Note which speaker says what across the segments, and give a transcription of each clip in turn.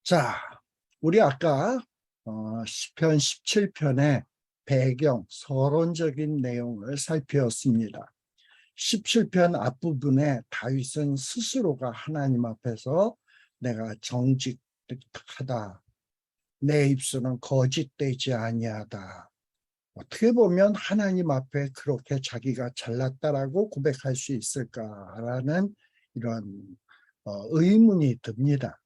Speaker 1: 자, 우리 아까 시편 17편의 배경, 서론적인 내용을 살펴봤습니다. 17편 앞부분에 다윗은 스스로가 하나님 앞에서 내가 정직하다, 내 입술은 거짓되지 아니하다. 어떻게 보면 하나님 앞에 그렇게 자기가 잘났다라고 고백할 수 있을까라는 이런 의문이 듭니다.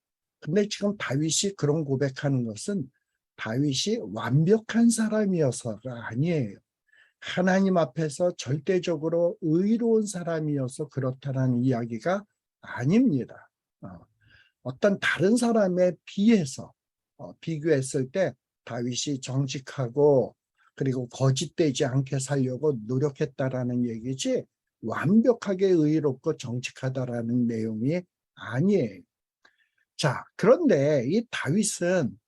Speaker 1: 근데 지금 다윗이 그런 고백하는 것은 다윗이 완벽한 사람이어서가 아니에요. 하나님 앞에서 절대적으로 의로운 사람이어서 그렇다는 이야기가 아닙니다. 어떤 다른 사람에 비해서 비교했을 때 다윗이 정직하고 그리고 거짓되지 않게 살려고 노력했다라는 얘기지, 완벽하게 의롭고 정직하다라는 내용이 아니에요. 자, 그런데 이 다윗은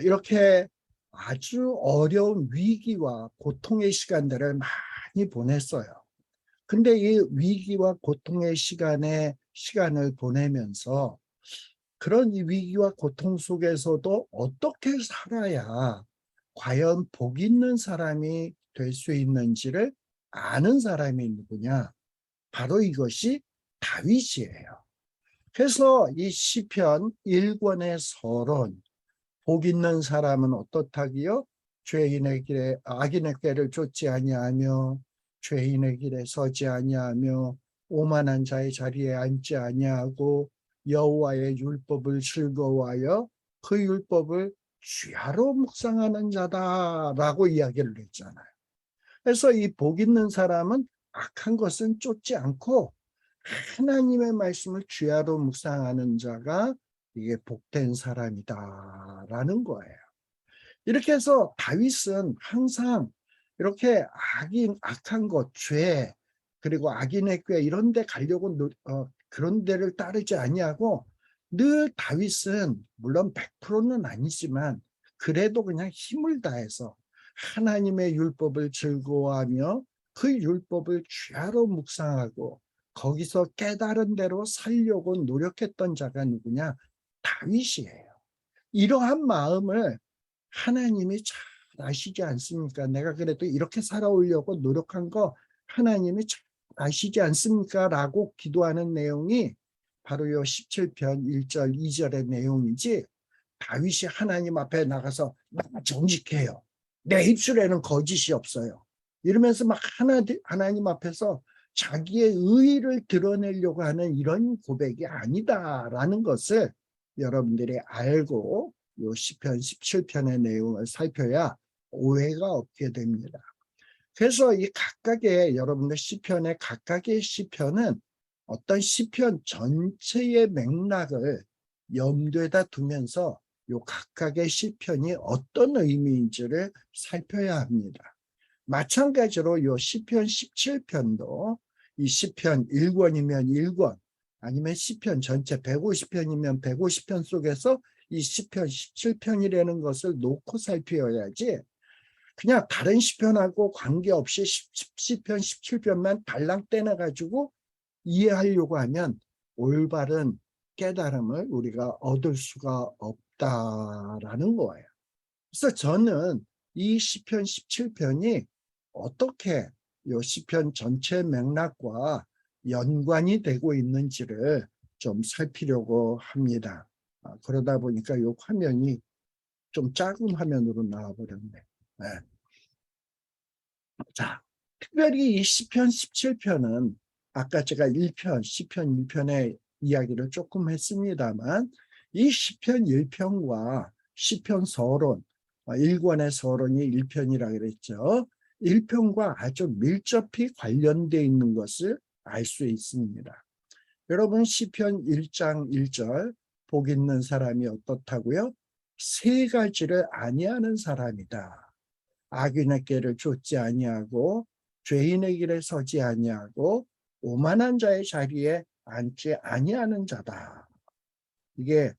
Speaker 1: 이렇게 아주 어려운 위기와 고통의 시간들을 많이 보냈어요. 근데 이 위기와 고통의 시간을 보내면서 그런 이 위기와 고통 속에서도 어떻게 살아야 과연 복 있는 사람이 될 수 있는지를 아는 사람이 누구냐? 바로 이것이 다윗이에요. 그래서 이 시편 1권의 서론, 복 있는 사람은 어떻다기요? 죄인의 길에 악인의 꾀를 쫓지 아니하며 죄인의 길에 서지 아니하며 오만한 자의 자리에 앉지 아니하고 여호와의 율법을 즐거워하여 그 율법을 주야로 묵상하는 자다라고 이야기를 했잖아요. 그래서 이 복 있는 사람은 악한 것은 쫓지 않고 하나님의 말씀을 주야로 묵상하는 자가 이게 복된 사람이다라는 거예요. 이렇게 해서 다윗은 항상 이렇게 악한 것, 죄, 그리고 악인의 꾀 이런 데 가려고 그런 데를 따르지 아니하고 늘 다윗은 물론 100%는 아니지만 그래도 그냥 힘을 다해서 하나님의 율법을 즐거워하며 그 율법을 주야로 묵상하고 거기서 깨달은 대로 살려고 노력했던 자가 누구냐? 다윗이에요. 이러한 마음을 하나님이 잘 아시지 않습니까? 내가 그래도 이렇게 살아오려고 노력한 거 하나님이 잘 아시지 않습니까? 라고 기도하는 내용이 바로 요 17편 1절 2절의 내용이지, 다윗이 하나님 앞에 나가서 나 정직해요, 내 입술에는 거짓이 없어요, 이러면서 막 하나님 앞에서 자기의 의의를 드러내려고 하는 이런 고백이 아니다라는 것을 여러분들이 알고 요 시편 17편의 내용을 살펴야 오해가 없게 됩니다. 그래서 이 각각의 여러분들 시편의 각각의 시편은 어떤 시편 전체의 맥락을 염두에다 두면서 요 각각의 시편이 어떤 의미인지를 살펴야 합니다. 마찬가지로 요 시편 17편도 이 시편 1권이면 1권, 아니면 시편 전체 150편이면 150편 속에서 이 시편 17편이라는 것을 놓고 살펴야지, 그냥 다른 시편하고 관계없이 시편 17편만 달랑 떼내가지고 이해하려고 하면 올바른 깨달음을 우리가 얻을 수가 없다라는 거예요. 그래서 저는 이 시편 17편이 어떻게 이 시편 전체 맥락과 연관이 되고 있는지를 좀 살피려고 합니다. 그러다 보니까 이 화면이 좀 작은 화면으로 나와버렸네. 네. 자, 특별히 이 시편 17편은 아까 제가 시편 1편의 이야기를 조금 했습니다만, 이 시편 1편과 시편 서론, 1권의 서론이 1편이라고 그랬죠. 1편과 아주 밀접히 관련되어 있는 것을 알 수 있습니다. 여러분, 시편 1장 1절, 복 있는 사람이 어떻다고요? 세 가지를 아니하는 사람이다. 악인의 길을 쫓지 아니하고 죄인의 길에 서지 아니하고 오만한 자의 자리에 앉지 아니하는 자다. 이게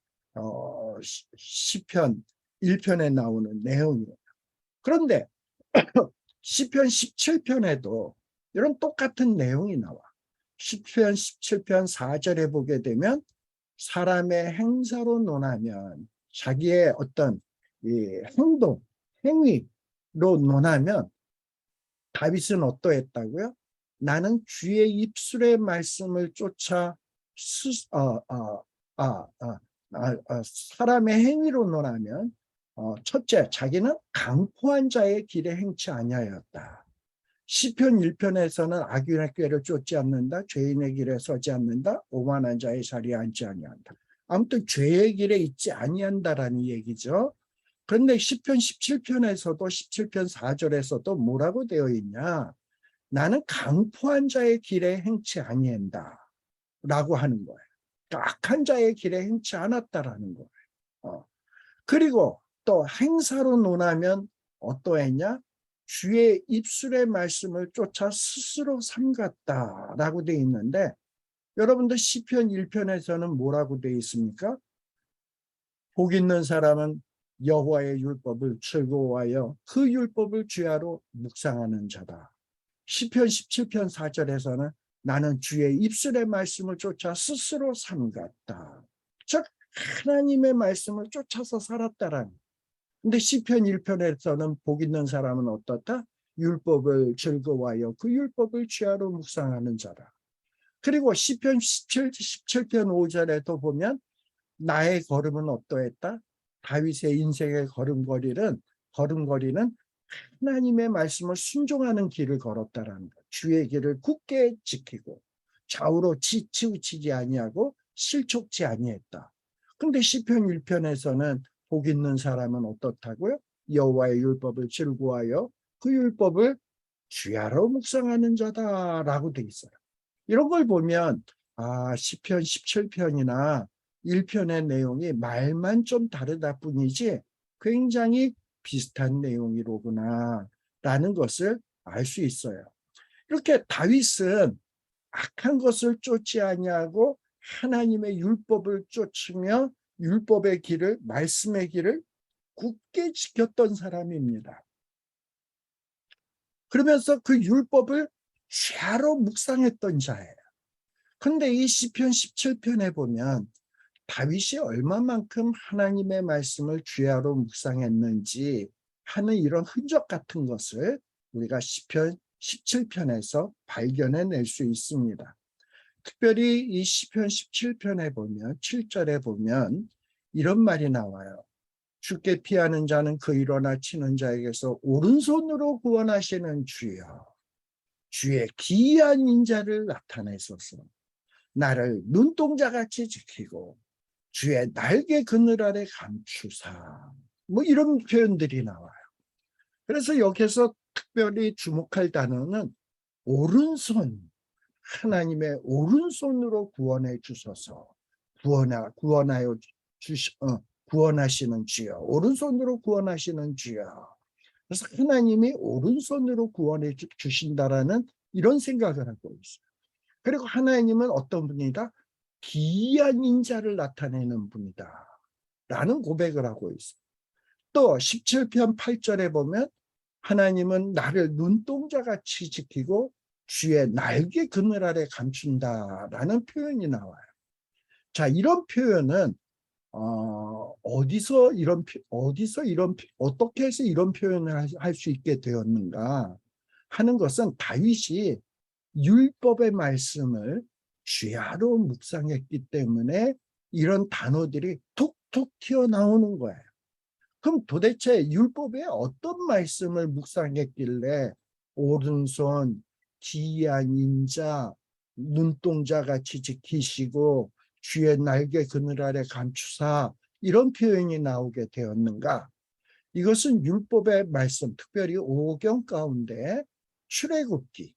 Speaker 1: 시편 1편에 나오는 내용이에요. 그런데 시편 17편에도 이런 똑같은 내용이 나와. 시편 17편 4절에 보게 되면 사람의 행사로 논하면, 자기의 어떤 이 행동, 행위로 논하면 다윗은 어떠했다고요? 나는 주의 입술의 말씀을 쫓아 사람의 행위로 논하면 첫째, 자기는 강포한 자의 길에 행치 아니하였다. 시편 1편에서는 악인의 꾀를 쫓지 않는다. 죄인의 길에 서지 않는다. 오만한 자의 자리에 앉지 아니한다. 아무튼 죄의 길에 있지 아니한다라는 얘기죠. 그런데 시편 17편에서도 17편 4절에서도 뭐라고 되어 있냐? 나는 강포한 자의 길에 행치 아니한다 라고 하는 거예요. 그러니까 악한 자의 길에 행치 않았다라는 거예요. 그리고 또 행사로 논하면 어떠했냐? 주의 입술의 말씀을 쫓아 스스로 삼갔다라고 되어 있는데, 여러분들 시편 1편에서는 뭐라고 되어 있습니까? 복 있는 사람은 여호와의 율법을 즐거워하여 그 율법을 주야로 묵상하는 자다. 시편 17편 4절에서는 나는 주의 입술의 말씀을 쫓아 스스로 삼갔다. 즉 하나님의 말씀을 쫓아서 살았다라는. 근데 시편 1편에서는 복 있는 사람은 어떻다? 율법을 즐거워하여 그 율법을 주야로 묵상하는 자다. 그리고 시편 17편 5절에도 보면 나의 걸음은 어떠했다? 다윗의 인생의 걸음걸이는 하나님의 말씀을 순종하는 길을 걸었다라는 것. 주의 길을 굳게 지키고 좌우로 치우치지 아니하고 실족지 아니했다. 근데 시편 1편에서는 복 있는 사람은 어떻다고요? 여호와의 율법을 즐거워하여 그 율법을 주야로 묵상하는 자다라고 돼 있어요. 이런 걸 보면 시편 17편이나 1편의 내용이 말만 좀 다르다 뿐이지 굉장히 비슷한 내용이로구나 라는 것을 알 수 있어요. 이렇게 다윗은 악한 것을 쫓지 아니하고 하나님의 율법을 쫓으며 율법의 길을, 말씀의 길을 굳게 지켰던 사람입니다. 그러면서 그 율법을 죄로 묵상했던 자예요. 그런데 이 시편 17편에 보면 다윗이 얼마만큼 하나님의 말씀을 주야로 묵상했는지 하는 이런 흔적 같은 것을 우리가 시편 17편에서 발견해낼 수 있습니다. 특별히 이 시편 17편에 보면 7절에 보면 이런 말이 나와요. 주께 피하는 자는 그 일어나 치는 자에게서 오른손으로 구원하시는 주여, 주의 기이한 인자를 나타내소서. 나를 눈동자같이 지키고 주의 날개 그늘 아래 감추사. 뭐 이런 표현들이 나와요. 그래서 여기서 특별히 주목할 단어는 오른손, 하나님의 오른손으로 구원해 주소서. 구원하시는 주여, 오른손으로 구원하시는 주여. 그래서 하나님이 오른손으로 구원해 주신다라는 이런 생각을 하고 있어요. 그리고 하나님은 어떤 분이다? 기이한 인자를 나타내는 분이다 라는 고백을 하고 있어요. 또 17편 8절에 보면 하나님은 나를 눈동자같이 지키고 주의 날개 그늘 아래 감춘다라는 표현이 나와요. 자, 이런 표현은 어떻게 해서 이런 표현을 할 수 있게 되었는가 하는 것은 다윗이 율법의 말씀을 주야로 묵상했기 때문에 이런 단어들이 툭툭 튀어나오는 거예요. 그럼 도대체 율법에 어떤 말씀을 묵상했길래 오른손, 기이한 인자, 눈동자같이 지키시고 주의 날개 그늘 아래 감추사 이런 표현이 나오게 되었는가? 이것은 율법의 말씀, 특별히 오경 가운데 출애굽기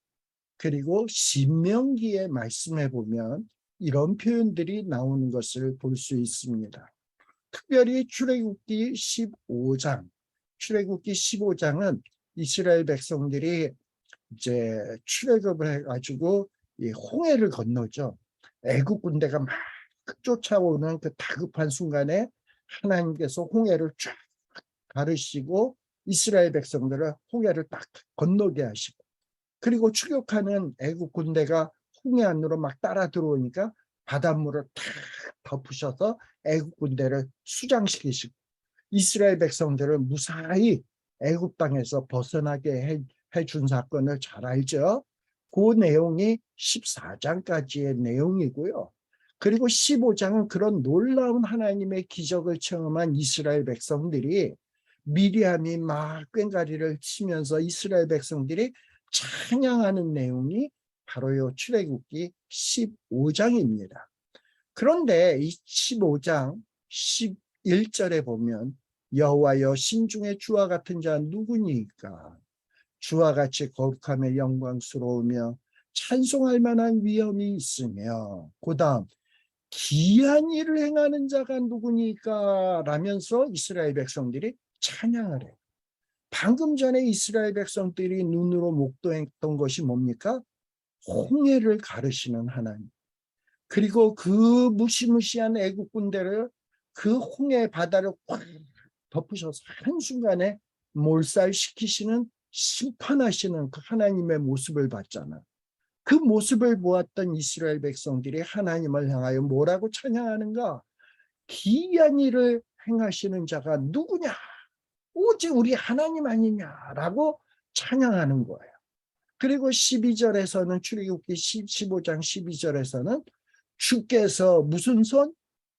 Speaker 1: 그리고 신명기의 말씀에 보면 이런 표현들이 나오는 것을 볼 수 있습니다. 특별히 출애굽기 15장은 이스라엘 백성들이 이제 출애굽을 해가지고 이 홍해를 건너죠. 애국 군대가 막 쫓아오는 그 다급한 순간에 하나님께서 홍해를 쫙 가르시고 이스라엘 백성들을 홍해를 딱 건너게 하시고, 그리고 추격하는 애국 군대가 홍해 안으로 막 따라 들어오니까 바닷물을 탁 덮으셔서 애굽 군대를 수장시키시고 이스라엘 백성들을 무사히 애굽 땅에서 벗어나게 해준 사건을 잘 알죠. 그 내용이 14장까지의 내용이고요. 그리고 15장은 그런 놀라운 하나님의 기적을 체험한 이스라엘 백성들이 미리암이 막 꽹과리를 치면서 이스라엘 백성들이 찬양하는 내용이 바로 요 출애굽기 15장입니다. 그런데 이 15장 11절에 보면 여호와여 신중에 주와 같은 자 누구니까 주와 같이 거룩하며 영광스러우며 찬송할 만한 위엄이 있으며 그 다음 기이한 일을 행하는 자가 누구니까 라면서 이스라엘 백성들이 찬양을 해요. 방금 전에 이스라엘 백성들이 눈으로 목도했던 것이 뭡니까? 홍해를 가르시는 하나님. 그리고 그 무시무시한 애국 군대를 그 홍해 바다를 꽉 덮으셔서 한순간에 몰살시키시는 심판하시는 그 하나님의 모습을 봤잖아. 그 모습을 보았던 이스라엘 백성들이 하나님을 향하여 뭐라고 찬양하는가? 기이한 일을 행하시는 자가 누구냐? 오직 우리 하나님 아니냐라고 찬양하는 거예요. 그리고 12절에서는 출애굽기 15장 12절에서는 주께서 무슨 손?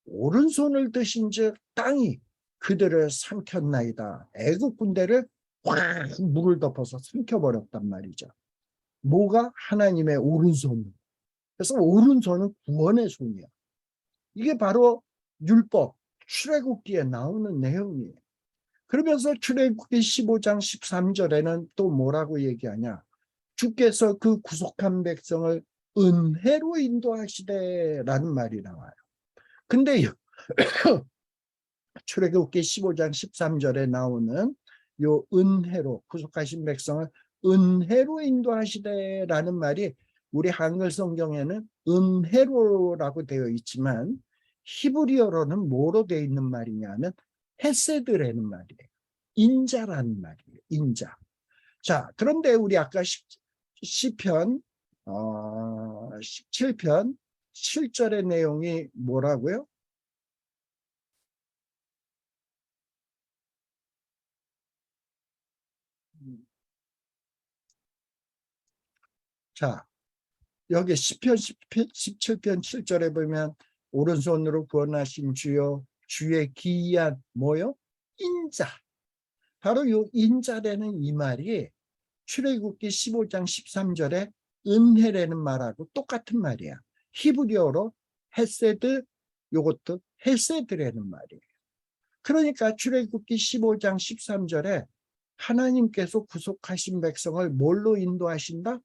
Speaker 1: 오른손을 드신즉 땅이 그들을 삼켰나이다. 애국 군대를 확 물을 덮어서 삼켜버렸단 말이죠. 뭐가? 하나님의 오른손. 그래서 오른손은 구원의 손이야. 이게 바로 율법, 출애굽기에 나오는 내용이에요. 그러면서 출애굽기 15장 13절에는 또 뭐라고 얘기하냐? 주께서 그 구속한 백성을 은혜로 인도하시되라는 말이 나와요. 근데 출애굽기 15장 13절에 나오는 요 은혜로 구속하신 백성을 은혜로 인도하시되라는 말이 우리 한글 성경에는 은혜로라고 되어 있지만 히브리어로는 뭐로 되어 있는 말이냐면 헤세드라는 말이에요. 인자라는 말이에요. 인자. 자, 그런데 우리 아까 시편 17편 7절의 내용이 뭐라고요? 자, 여기 시편 17편 7절에 보면 오른손으로 구원하신 주여 주의 기이한 뭐요? 인자. 바로 요 인자라는 이 말이 출애굽기 15장 13절에 은혜라는 말하고 똑같은 말이야. 히브리어로 헤세드, 요것도 헤세드라는 말이에요. 그러니까 출애굽기 15장 13절에 하나님께서 구속하신 백성을 뭘로 인도하신다?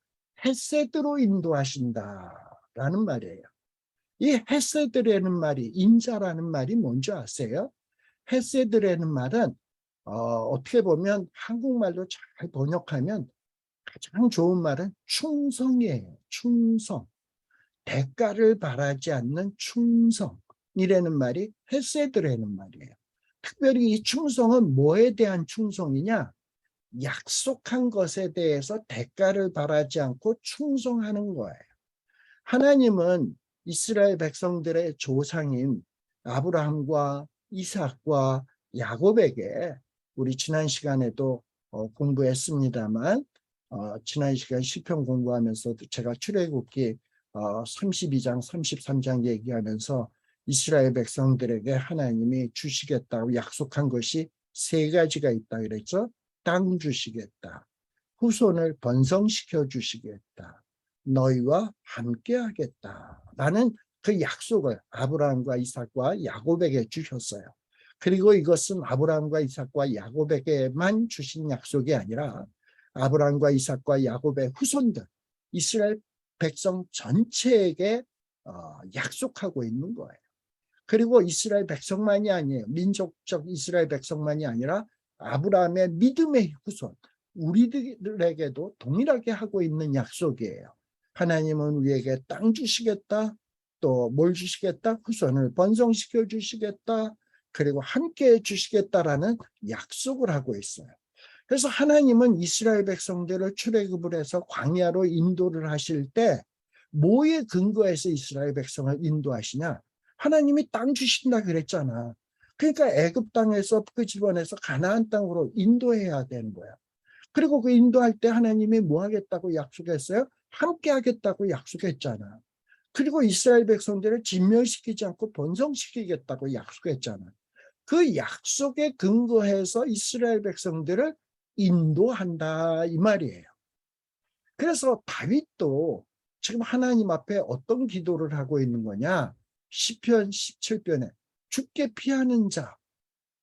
Speaker 1: 헤세드로 인도하신다라는 말이에요. 이 헤세드라는 말이 인자라는 말이 뭔지 아세요? 헤세드라는 말은 어떻게 보면 한국말로 잘 번역하면 가장 좋은 말은 충성이에요. 충성. 대가를 바라지 않는 충성이라는 말이 헤세드라는 말이에요. 특별히 이 충성은 뭐에 대한 충성이냐? 약속한 것에 대해서 대가를 바라지 않고 충성하는 거예요. 하나님은 이스라엘 백성들의 조상인 아브라함과 이삭과 야곱에게 우리 지난 시간에도 공부했습니다만 지난 시간 시편 공부하면서도 제가 출애굽기 32장 33장 얘기하면서 이스라엘 백성들에게 하나님이 주시겠다고 약속한 것이 세 가지가 있다 그랬죠. 땅 주시겠다. 후손을 번성시켜 주시겠다. 너희와 함께 하겠다라는 그 약속을 아브라함과 이삭과 야곱에게 주셨어요. 그리고 이것은 아브라함과 이삭과 야곱에게만 주신 약속이 아니라 아브라함과 이삭과 야곱의 후손들, 이스라엘 백성 전체에게 약속하고 있는 거예요. 그리고 이스라엘 백성만이 아니에요. 민족적 이스라엘 백성만이 아니라 아브라함의 믿음의 후손, 우리들에게도 동일하게 하고 있는 약속이에요. 하나님은 우리에게 땅 주시겠다. 또 뭘 주시겠다? 후손을 번성시켜 주시겠다. 그리고 함께해 주시겠다라는 약속을 하고 있어요. 그래서 하나님은 이스라엘 백성들을 출애굽을 해서 광야로 인도를 하실 때 뭐에 근거해서 이스라엘 백성을 인도하시냐? 하나님이 땅 주신다 그랬잖아. 그러니까 애굽 땅에서 끄집어내서 가나안 땅으로 인도해야 되는 거야. 그리고 그 인도할 때 하나님이 뭐 하겠다고 약속했어요? 함께 하겠다고 약속했잖아. 그리고 이스라엘 백성들을 진멸시키지 않고 번성시키겠다고 약속했잖아. 그 약속에 근거해서 이스라엘 백성들을 인도한다 이 말이에요. 그래서 다윗도 지금 하나님 앞에 어떤 기도를 하고 있는 거냐? 시편 17편에 죽게 피하는 자,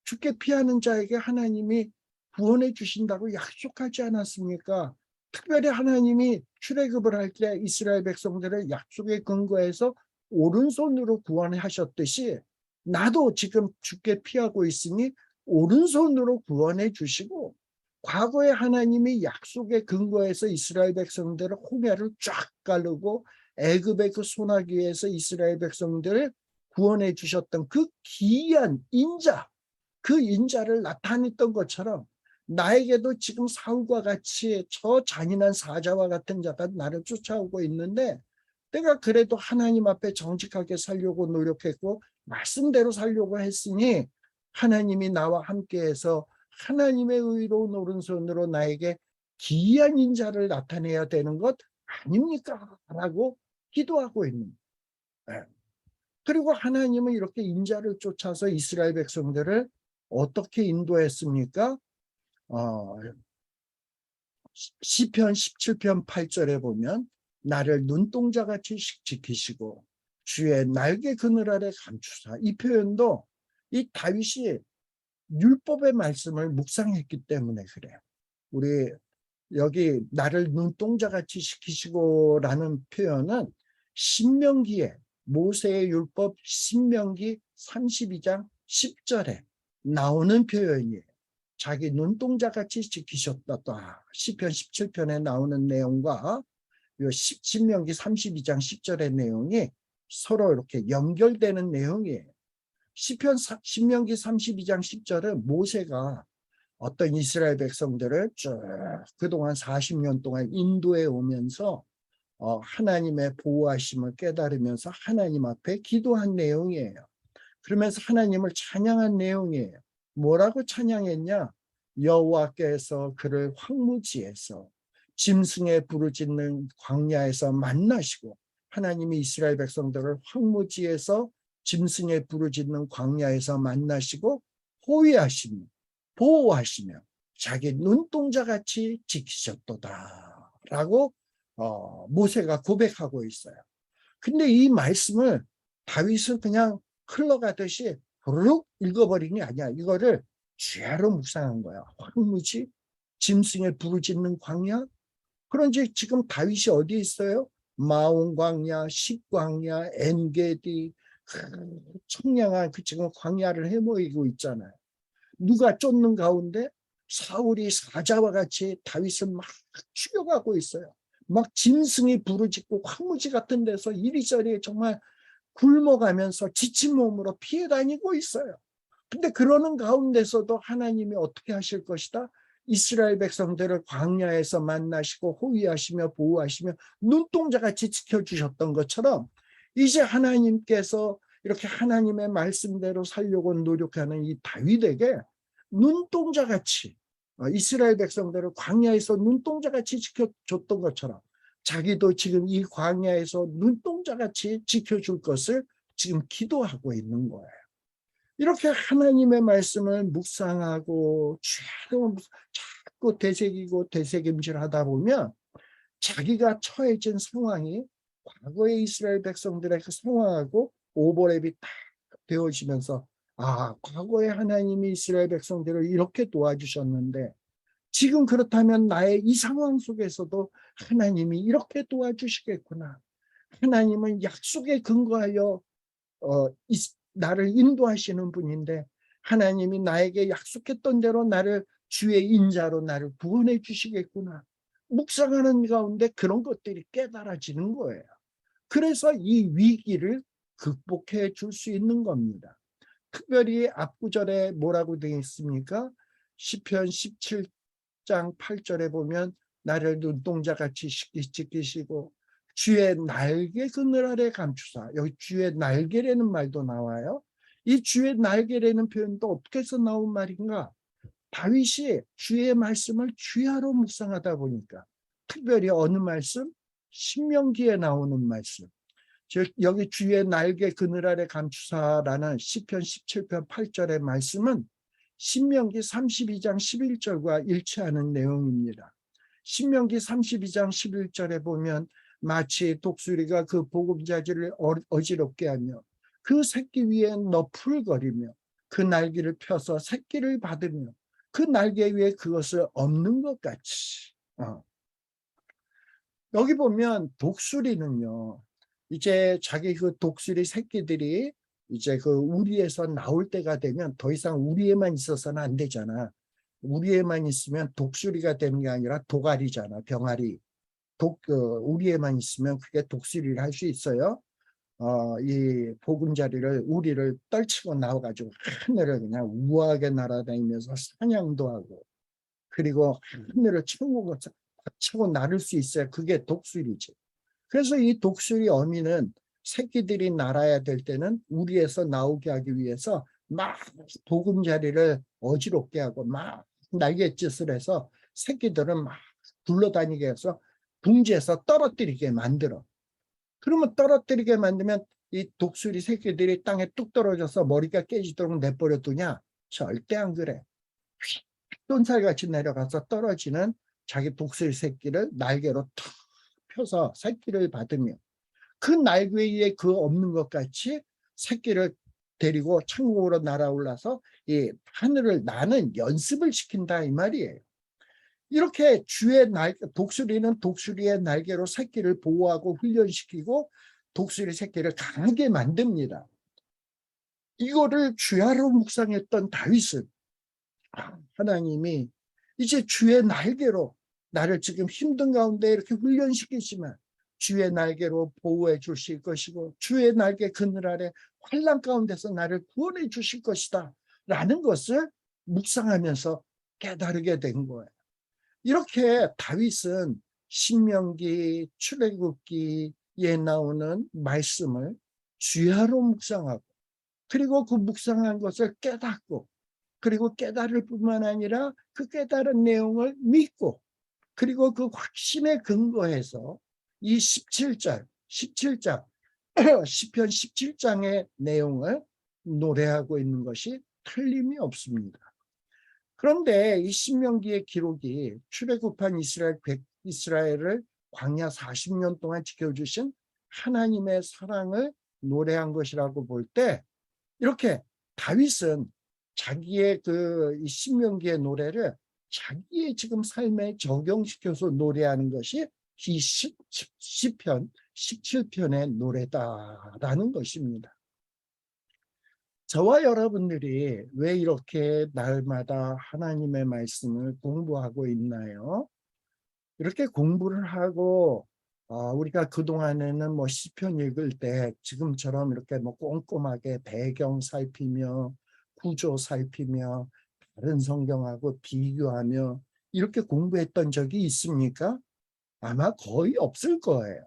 Speaker 1: 죽게 피하는 자에게 하나님이 구원해 주신다고 약속하지 않았습니까? 특별히 하나님이 출애굽을 할 때 이스라엘 백성들을 약속에 근거해서 오른손으로 구원하셨듯이 나도 지금 죽게 피하고 있으니 오른손으로 구원해 주시고, 과거에 하나님이 약속에 근거해서 이스라엘 백성들을 홍해를 쫙 가르고 애굽의 그 소나기에서 이스라엘 백성들을 구원해 주셨던 그 기이한 인자, 그 인자를 나타냈던 것처럼 나에게도 지금 사울과 같이 저 잔인한 사자와 같은 자가 나를 쫓아오고 있는데, 내가 그래도 하나님 앞에 정직하게 살려고 노력했고 말씀대로 살려고 했으니 하나님이 나와 함께해서 하나님의 의로운 오른손으로 나에게 기이한 인자를 나타내야 되는 것 아닙니까? 라고 기도하고 있는 거예요. 그리고 하나님은 이렇게 인자를 쫓아서 이스라엘 백성들을 어떻게 인도했습니까? 어, 시편 17편 8절에 보면 나를 눈동자같이 지키시고 주의 날개 그늘 아래 감추사. 이 표현도 이 다윗이 율법의 말씀을 묵상했기 때문에 그래요. 우리 여기 나를 눈동자같이 지키시고라는 표현은 신명기에, 모세의 율법 신명기 32장 10절에 나오는 표현이에요. 자기 눈동자같이 지키셨다. 시편 17편에 나오는 내용과 신명기 32장 10절의 내용이 서로 이렇게 연결되는 내용이에요. 신명기 32장 10절은 모세가 어떤 이스라엘 백성들을 쭉 그동안 40년 동안 인도해 오면서 하나님의 보호하심을 깨달으면서 하나님 앞에 기도한 내용이에요. 그러면서 하나님을 찬양한 내용이에요. 뭐라고 찬양했냐? 여호와께서 그를 황무지에서 짐승의 부르짖는 광야에서 만나시고, 하나님이 이스라엘 백성들을 황무지에서 짐승의 부르짖는 광야에서 만나시고 호위하시며 보호하시며 자기 눈동자같이 지키셨도다 라고 모세가 고백하고 있어요. 근데 이 말씀을 다윗은 그냥 흘러가듯이 부르륵 읽어버린 게 아니야. 이거를 죄로 묵상한 거야. 황무지, 짐승의 부르짖는 광야. 그런지 지금 다윗이 어디에 있어요? 마온 광야, 십광야, 엔게디, 청량한 그 지금 광야를 헤매고 있잖아요. 누가 쫓는 가운데 사울이 사자와 같이 다윗을 막 죽여가고 있어요. 막 짐승이 부르짖고 황무지 같은 데서 이리저리 정말 굶어가면서 지친 몸으로 피해 다니고 있어요. 근데 그러는 가운데서도 하나님이 어떻게 하실 것이다? 이스라엘 백성들을 광야에서 만나시고 호위하시며 보호하시며 눈동자같이 지켜주셨던 것처럼 이제 하나님께서 이렇게 하나님의 말씀대로 살려고 노력하는 이 다윗에게 눈동자같이 이스라엘 백성들을 광야에서 눈동자같이 지켜줬던 것처럼 자기도 지금 이 광야에서 눈동자같이 지켜줄 것을 지금 기도하고 있는 거예요. 이렇게 하나님의 말씀을 묵상하고 자꾸 되새기고 되새김질하다 보면 자기가 처해진 상황이 과거의 이스라엘 백성들의 그 상황하고 오버랩이 딱 되어지면서, 과거에 하나님이 이스라엘 백성들을 이렇게 도와주셨는데 지금 그렇다면 나의 이 상황 속에서도 하나님이 이렇게 도와주시겠구나. 하나님은 약속에 근거하여 나를 인도하시는 분인데 하나님이 나에게 약속했던 대로 나를 주의 인자로 나를 구원해 주시겠구나. 묵상하는 가운데 그런 것들이 깨달아지는 거예요. 그래서 이 위기를 극복해 줄 수 있는 겁니다. 특별히 앞구절에 뭐라고 되어 있습니까? 시편 17장 8절에 보면 나를 눈동자같이 지키시고 주의 날개 그늘 아래 감추사. 여기 주의 날개라는 말도 나와요. 이 주의 날개라는 표현도 어떻게 해서 나온 말인가? 다윗이 주의 말씀을 주야로 묵상하다 보니까, 특별히 어느 말씀? 신명기에 나오는 말씀. 즉 여기 주의 날개 그늘 아래 감추사라는 시편 17편 8절의 말씀은 신명기 32장 11절과 일치하는 내용입니다. 신명기 32장 11절에 보면 마치 독수리가 그 보금자리를 어지럽게 하며 그 새끼 위에 너풀거리며 그 날개를 펴서 새끼를 받으며 그 날개 위에 그것을 엎는 것 같이. 여기 보면 독수리는요, 이제 자기 그 독수리 새끼들이 이제 그 우리에서 나올 때가 되면 더 이상 우리에만 있어서는 안 되잖아. 우리에만 있으면 독수리가 되는 게 아니라 도가리잖아, 병아리. 우리에만 있으면 그게 독수리를 할 수 있어요. 이 보금자리를 우리를 떨치고 나와가지고 하늘을 그냥 우아하게 날아다니면서 사냥도 하고, 그리고 하늘을 차고 나를 수 있어야 그게 독수리지. 그래서 이 독수리 어미는 새끼들이 날아야 될 때는 우리에서 나오게 하기 위해서 막 보금자리를 어지럽게 하고 막 날갯짓을 해서 새끼들은 막 굴러다니게 해서 둥지에서 떨어뜨리게 만들어. 그러면 떨어뜨리게 만들면 이 독수리 새끼들이 땅에 뚝 떨어져서 머리가 깨지도록 내버려 두냐? 절대 안 그래. 쏜살같이 내려가서 떨어지는 자기 독수리 새끼를 날개로 탁 펴서 새끼를 받으며 그 날개 위에 그 없는 것 같이 새끼를 데리고 천국으로 날아올라서 이 하늘을 나는 연습을 시킨다 이 말이에요. 이렇게 독수리는 독수리의 날개로 새끼를 보호하고 훈련시키고 독수리 새끼를 강하게 만듭니다. 이거를 주야로 묵상했던 다윗은 하나님이 이제 주의 날개로 나를 지금 힘든 가운데 이렇게 훈련시키지만 주의 날개로 보호해 주실 것이고 주의 날개 그늘 아래 환난 가운데서 나를 구원해 주실 것이다 라는 것을 묵상하면서 깨달게 된 거예요. 이렇게 다윗은 신명기, 출애굽기에 나오는 말씀을 주야로 묵상하고 그리고 그 묵상한 것을 깨닫고 그리고 깨달을 뿐만 아니라 그 깨달은 내용을 믿고 그리고 그 확신에 근거해서 이 17장 시편 17장의 내용을 노래하고 있는 것이 틀림이 없습니다. 그런데 이 신명기의 기록이 출애굽한 이스라엘을 광야 40년 동안 지켜주신 하나님의 사랑을 노래한 것이라고 볼 때 이렇게 다윗은 자기의 이 신명기의 노래를 자기의 지금 삶에 적용시켜서 노래하는 것이 이 시편 17편의 노래다라는 것입니다. 저와 여러분들이 왜 이렇게 날마다 하나님의 말씀을 공부하고 있나요? 이렇게 공부를 하고 우리가 그동안에는 뭐 시편 읽을 때 지금처럼 이렇게 뭐 꼼꼼하게 배경 살피며 구조 살피며 다른 성경하고 비교하며 이렇게 공부했던 적이 있습니까? 아마 거의 없을 거예요.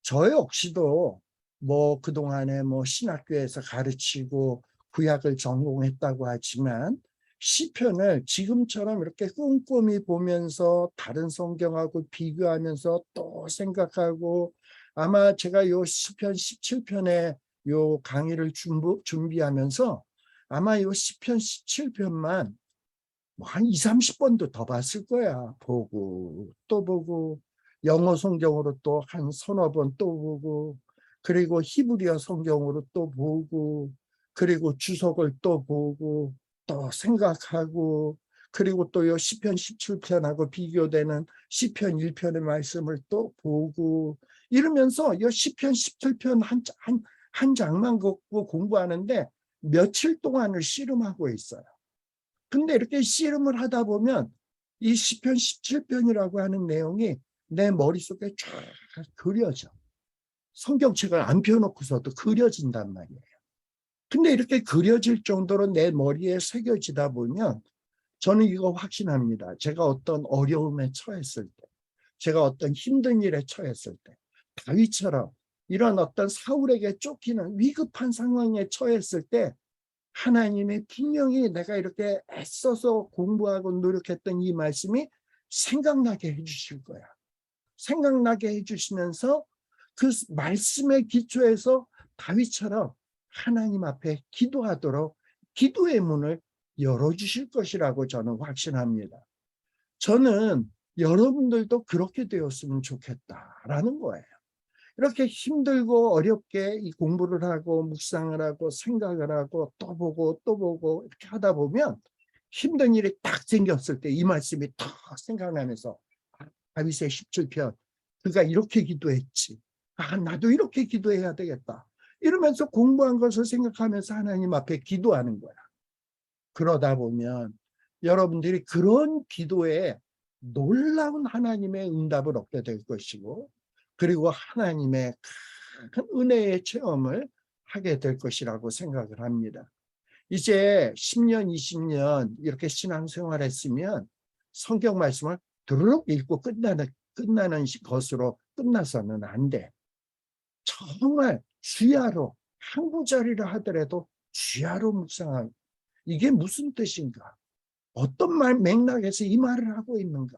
Speaker 1: 저 역시도 뭐 그동안에 뭐 신학교에서 가르치고 구약을 전공했다고 하지만 시편을 지금처럼 이렇게 꼼꼼히 보면서 다른 성경하고 비교하면서 또 생각하고 아마 제가 요 시편 17편의 요 강의를 준비하면서 아마 요 시편 17편만 뭐 한 20-30번도 더 봤을 거야. 보고 또 보고 영어 성경으로 또 한 서너 번 또 보고 그리고 히브리어 성경으로 또 보고 그리고 주석을 또 보고 또 생각하고 그리고 또 요 시편 17편하고 비교되는 시편 1편의 말씀을 또 보고 이러면서 요 시편 17편 한 장만 갖고 공부하는데 며칠 동안을 씨름하고 있어요. 근데 이렇게 씨름을 하다 보면 이 시편 17편이라고 하는 내용이 내 머릿속에 쫙 그려져. 성경책을 안 펴놓고서도 그려진단 말이에요. 근데 이렇게 그려질 정도로 내 머리에 새겨지다 보면 저는 이거 확신합니다. 제가 어떤 어려움에 처했을 때, 제가 어떤 힘든 일에 처했을 때, 다윗처럼 이런 어떤 사울에게 쫓기는 위급한 상황에 처했을 때 하나님이 분명히 내가 이렇게 애써서 공부하고 노력했던 이 말씀이 생각나게 해주실 거야. 생각나게 해주시면서 그 말씀의 기초에서 다윗처럼 하나님 앞에 기도하도록 기도의 문을 열어주실 것이라고 저는 확신합니다. 저는 여러분들도 그렇게 되었으면 좋겠다라는 거예요. 이렇게 힘들고 어렵게 이 공부를 하고 묵상을 하고 생각을 하고 또 보고 또 보고 이렇게 하다 보면 힘든 일이 딱 생겼을 때 이 말씀이 딱 생각나면서 다윗의 17편 그가 이렇게 기도했지. 나도 이렇게 기도해야 되겠다. 이러면서 공부한 것을 생각하면서 하나님 앞에 기도하는 거야. 그러다 보면 여러분들이 그런 기도에 놀라운 하나님의 응답을 얻게 될 것이고 그리고 하나님의 큰 은혜의 체험을 하게 될 것이라고 생각을 합니다. 이제 10년, 20년 이렇게 신앙생활 했으면 성경 말씀을 두루룩 읽고 끝나는 것으로 끝나서는 안 돼. 정말 주야로 한 구절이라 하더라도 주야로 묵상하고 이게 무슨 뜻인가? 어떤 맥락에서 이 말을 하고 있는가?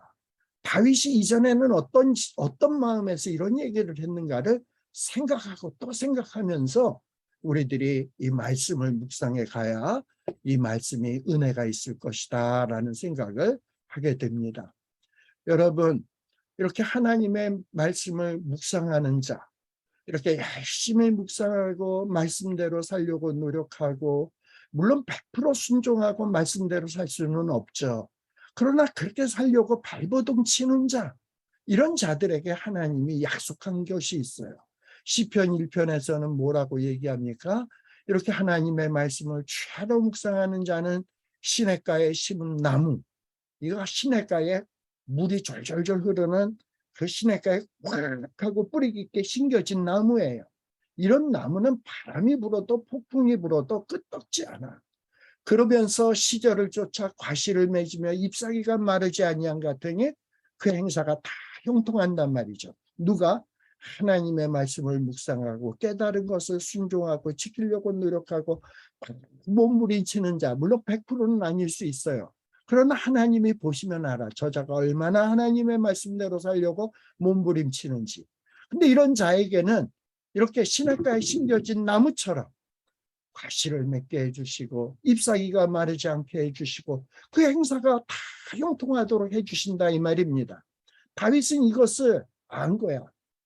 Speaker 1: 다윗이 이전에는 어떤 마음에서 이런 얘기를 했는가를 생각하고 또 생각하면서 우리들이 이 말씀을 묵상해 가야 이 말씀이 은혜가 있을 것이다라는 생각을 하게 됩니다. 여러분, 이렇게 하나님의 말씀을 묵상하는 자, 이렇게 열심히 묵상하고 말씀대로 살려고 노력하고 물론 100% 순종하고 말씀대로 살 수는 없죠. 그러나 그렇게 살려고 발버둥 치는 자, 이런 자들에게 하나님이 약속한 것이 있어요. 시편 1편에서는 뭐라고 얘기합니까? 이렇게 하나님의 말씀을 주야로 묵상하는 자는 시냇가에 심은 나무, 이거 시냇가에 물이 졸졸졸 흐르는 그 시냇가에 확 하고 뿌리 깊게 심겨진 나무예요. 이런 나무는 바람이 불어도 폭풍이 불어도 끄떡지 않아. 그러면서 시절을 쫓아 과실을 맺으며 잎사귀가 마르지 아니한 같으니 그 행사가 다 형통한단 말이죠. 누가? 하나님의 말씀을 묵상하고 깨달은 것을 순종하고 지키려고 노력하고 몸부림치는 자, 물론 100%는 아닐 수 있어요. 그러나 하나님이 보시면 알아. 저자가 얼마나 하나님의 말씀대로 살려고 몸부림치는지. 근데 이런 자에게는 이렇게 시냇가에 심겨진 나무처럼 과실을 맺게 해주시고 잎사귀가 마르지 않게 해주시고 그 행사가 다 형통하도록 해주신다 이 말입니다. 다윗은 이것을 안 거야.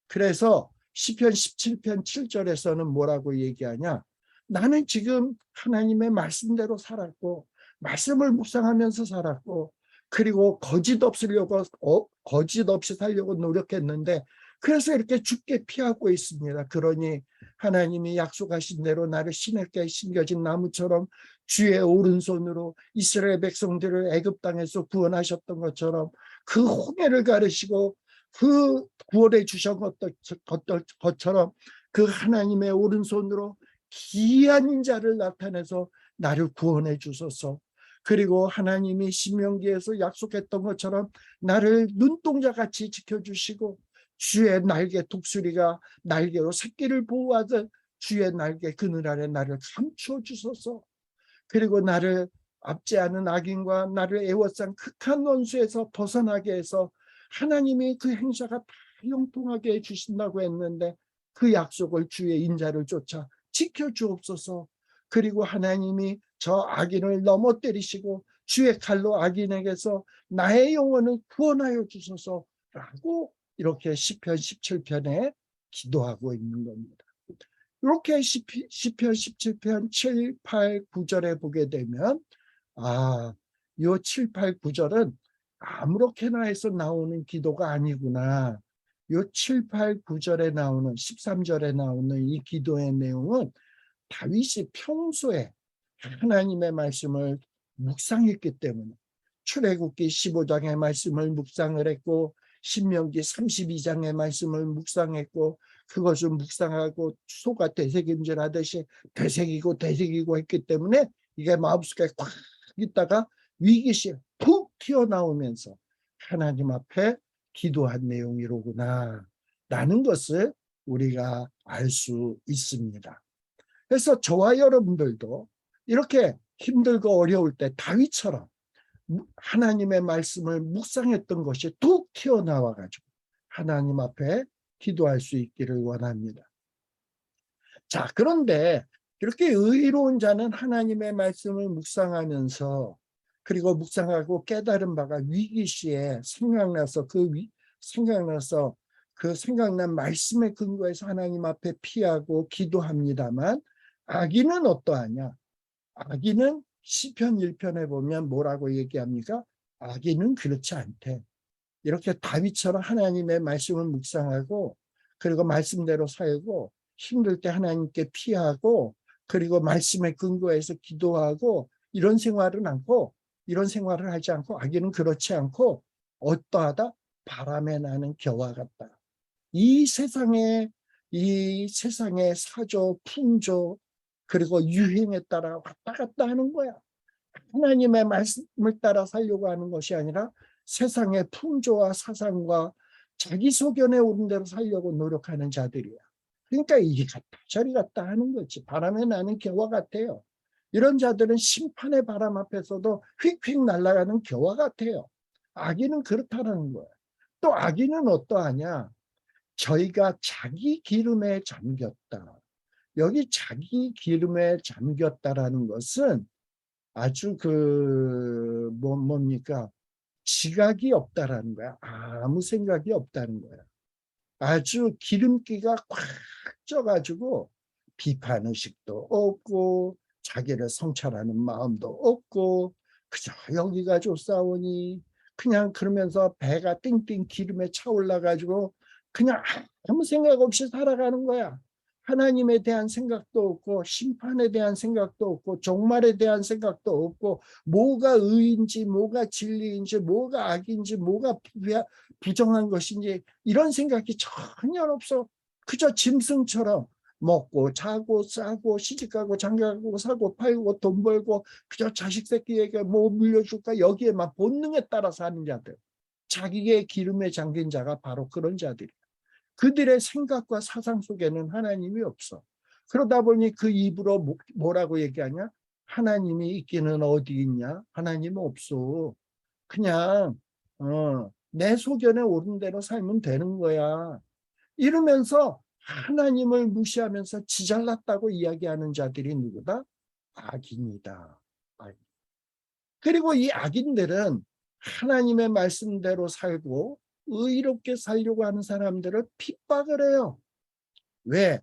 Speaker 1: 그래서 시편 17편 7절에서는 뭐라고 얘기하냐? 나는 지금 하나님의 말씀대로 살았고 말씀을 묵상하면서 살았고 그리고 거짓 없이 살려고 노력했는데 그래서 이렇게 죽게 피하고 있습니다. 그러니 하나님이 약속하신 대로 나를 시냇가에 심겨진 나무처럼 주의 오른손으로 이스라엘 백성들을 애굽 땅에서 구원하셨던 것처럼 그 홍해를 가르시고 그 구원해 주신 것처럼 그 하나님의 오른손으로 기이한 인자를 나타내서 나를 구원해 주소서. 그리고 하나님이 신명기에서 약속했던 것처럼 나를 눈동자같이 지켜주시고 주의 날개 독수리가 날개로 새끼를 보호하듯 주의 날개 그늘 아래 나를 감추어 주소서. 그리고 나를 압제하는 악인과 나를 애워싼 극한 원수에서 벗어나게 해서 하나님이 그 행사가 다 형통하게 해주신다고 했는데 그 약속을 주의 인자를 쫓아 지켜주옵소서. 그리고 하나님이 저 악인을 넘어뜨리시고 주의 칼로 악인에게서 나의 영혼을 구원하여 주소서라고 이렇게 시편 17편에 기도하고 있는 겁니다. 이렇게 시편 17편 7, 8, 9절에 보게 되면 요 7, 8, 9절은 아무렇게나 해서 나오는 기도가 아니구나. 요 7, 8, 9절에 나오는 13절에 나오는 이 기도의 내용은 다윗이 평소에 하나님의 말씀을 묵상했기 때문에 출애굽기 15장의 말씀을 묵상을 했고 신명기 32장의 말씀을 묵상했고 그것을 묵상하고 소가 되새김질 하듯이 되새기고 했기 때문에 이게 마음속에 꽉 있다가 위기시에 푹 튀어나오면서 하나님 앞에 기도한 내용이로구나 라는 것을 우리가 알 수 있습니다. 그래서 저와 여러분들도 이렇게 힘들고 어려울 때 다윗처럼 하나님의 말씀을 묵상했던 것이 뚝 튀어나와 가지고 하나님 앞에 기도할 수 있기를 원합니다. 자, 그런데 이렇게 의로운 자는 하나님의 말씀을 묵상하면서 그리고 묵상하고 깨달은 바가 위기 시에 생각나서 그 생각난 말씀에 근거해서 하나님 앞에 피하고 기도합니다만, 악인은 어떠하냐? 악인은 시편 1편에 보면 뭐라고 얘기합니까? 악인은 그렇지 않대. 이렇게 다윗처럼 하나님의 말씀을 묵상하고 그리고 말씀대로 살고 힘들 때 하나님께 피하고 그리고 말씀에 근거해서 기도하고 이런 생활을 하지 않고, 악인은 그렇지 않고 어떠하다? 바람에 나는 겨와 같다. 이 세상의 사조, 풍조, 그리고 유행에 따라 왔다 갔다 하는 거야. 하나님의 말씀을 따라 살려고 하는 것이 아니라 세상의 풍조와 사상과 자기 소견에 오른 대로 살려고 노력하는 자들이야. 그러니까 이리 갔다 저리 갔다 하는 거지. 바람에 나는 겨와 같아요. 이런 자들은 심판의 바람 앞에서도 휙휙 날아가는 겨와 같아요. 악인은 그렇다는 거야. 또 악인은 어떠하냐? 저희가 자기 기름에 잠겼다. 여기 자기 기름에 잠겼다라는 것은 아주 뭡니까? 지각이 없다라는 거야. 아무 생각이 없다는 거야. 아주 기름기가 꽉 쪄가지고 비판의식도 없고 자기를 성찰하는 마음도 없고 그저 여기가 좋사오니 그냥 그러면서 배가 띵띵 기름에 차올라가지고 그냥 아무 생각 없이 살아가는 거야. 하나님에 대한 생각도 없고 심판에 대한 생각도 없고 종말에 대한 생각도 없고 뭐가 의인지 뭐가 진리인지 뭐가 악인지 뭐가 부정한 것인지 이런 생각이 전혀 없어. 그저 짐승처럼 먹고 자고 싸고 시집가고 장가가고 사고 팔고 돈 벌고 그저 자식 새끼에게 뭐 물려줄까 여기에만 본능에 따라 사는 자들, 자기의 기름에 잠긴 자가 바로 그런 자들이야. 그들의 생각과 사상 속에는 하나님이 없어. 그러다 보니 그 입으로 뭐라고 얘기하냐? 하나님이 있기는 어디 있냐? 하나님은 없어. 그냥 내 소견에 오른 대로 살면 되는 거야. 이러면서 하나님을 무시하면서 지잘났다고 이야기하는 자들이 누구다? 악인이다. 그리고 이 악인들은 하나님의 말씀대로 살고 의롭게 살려고 하는 사람들을 핍박을 해요. 왜?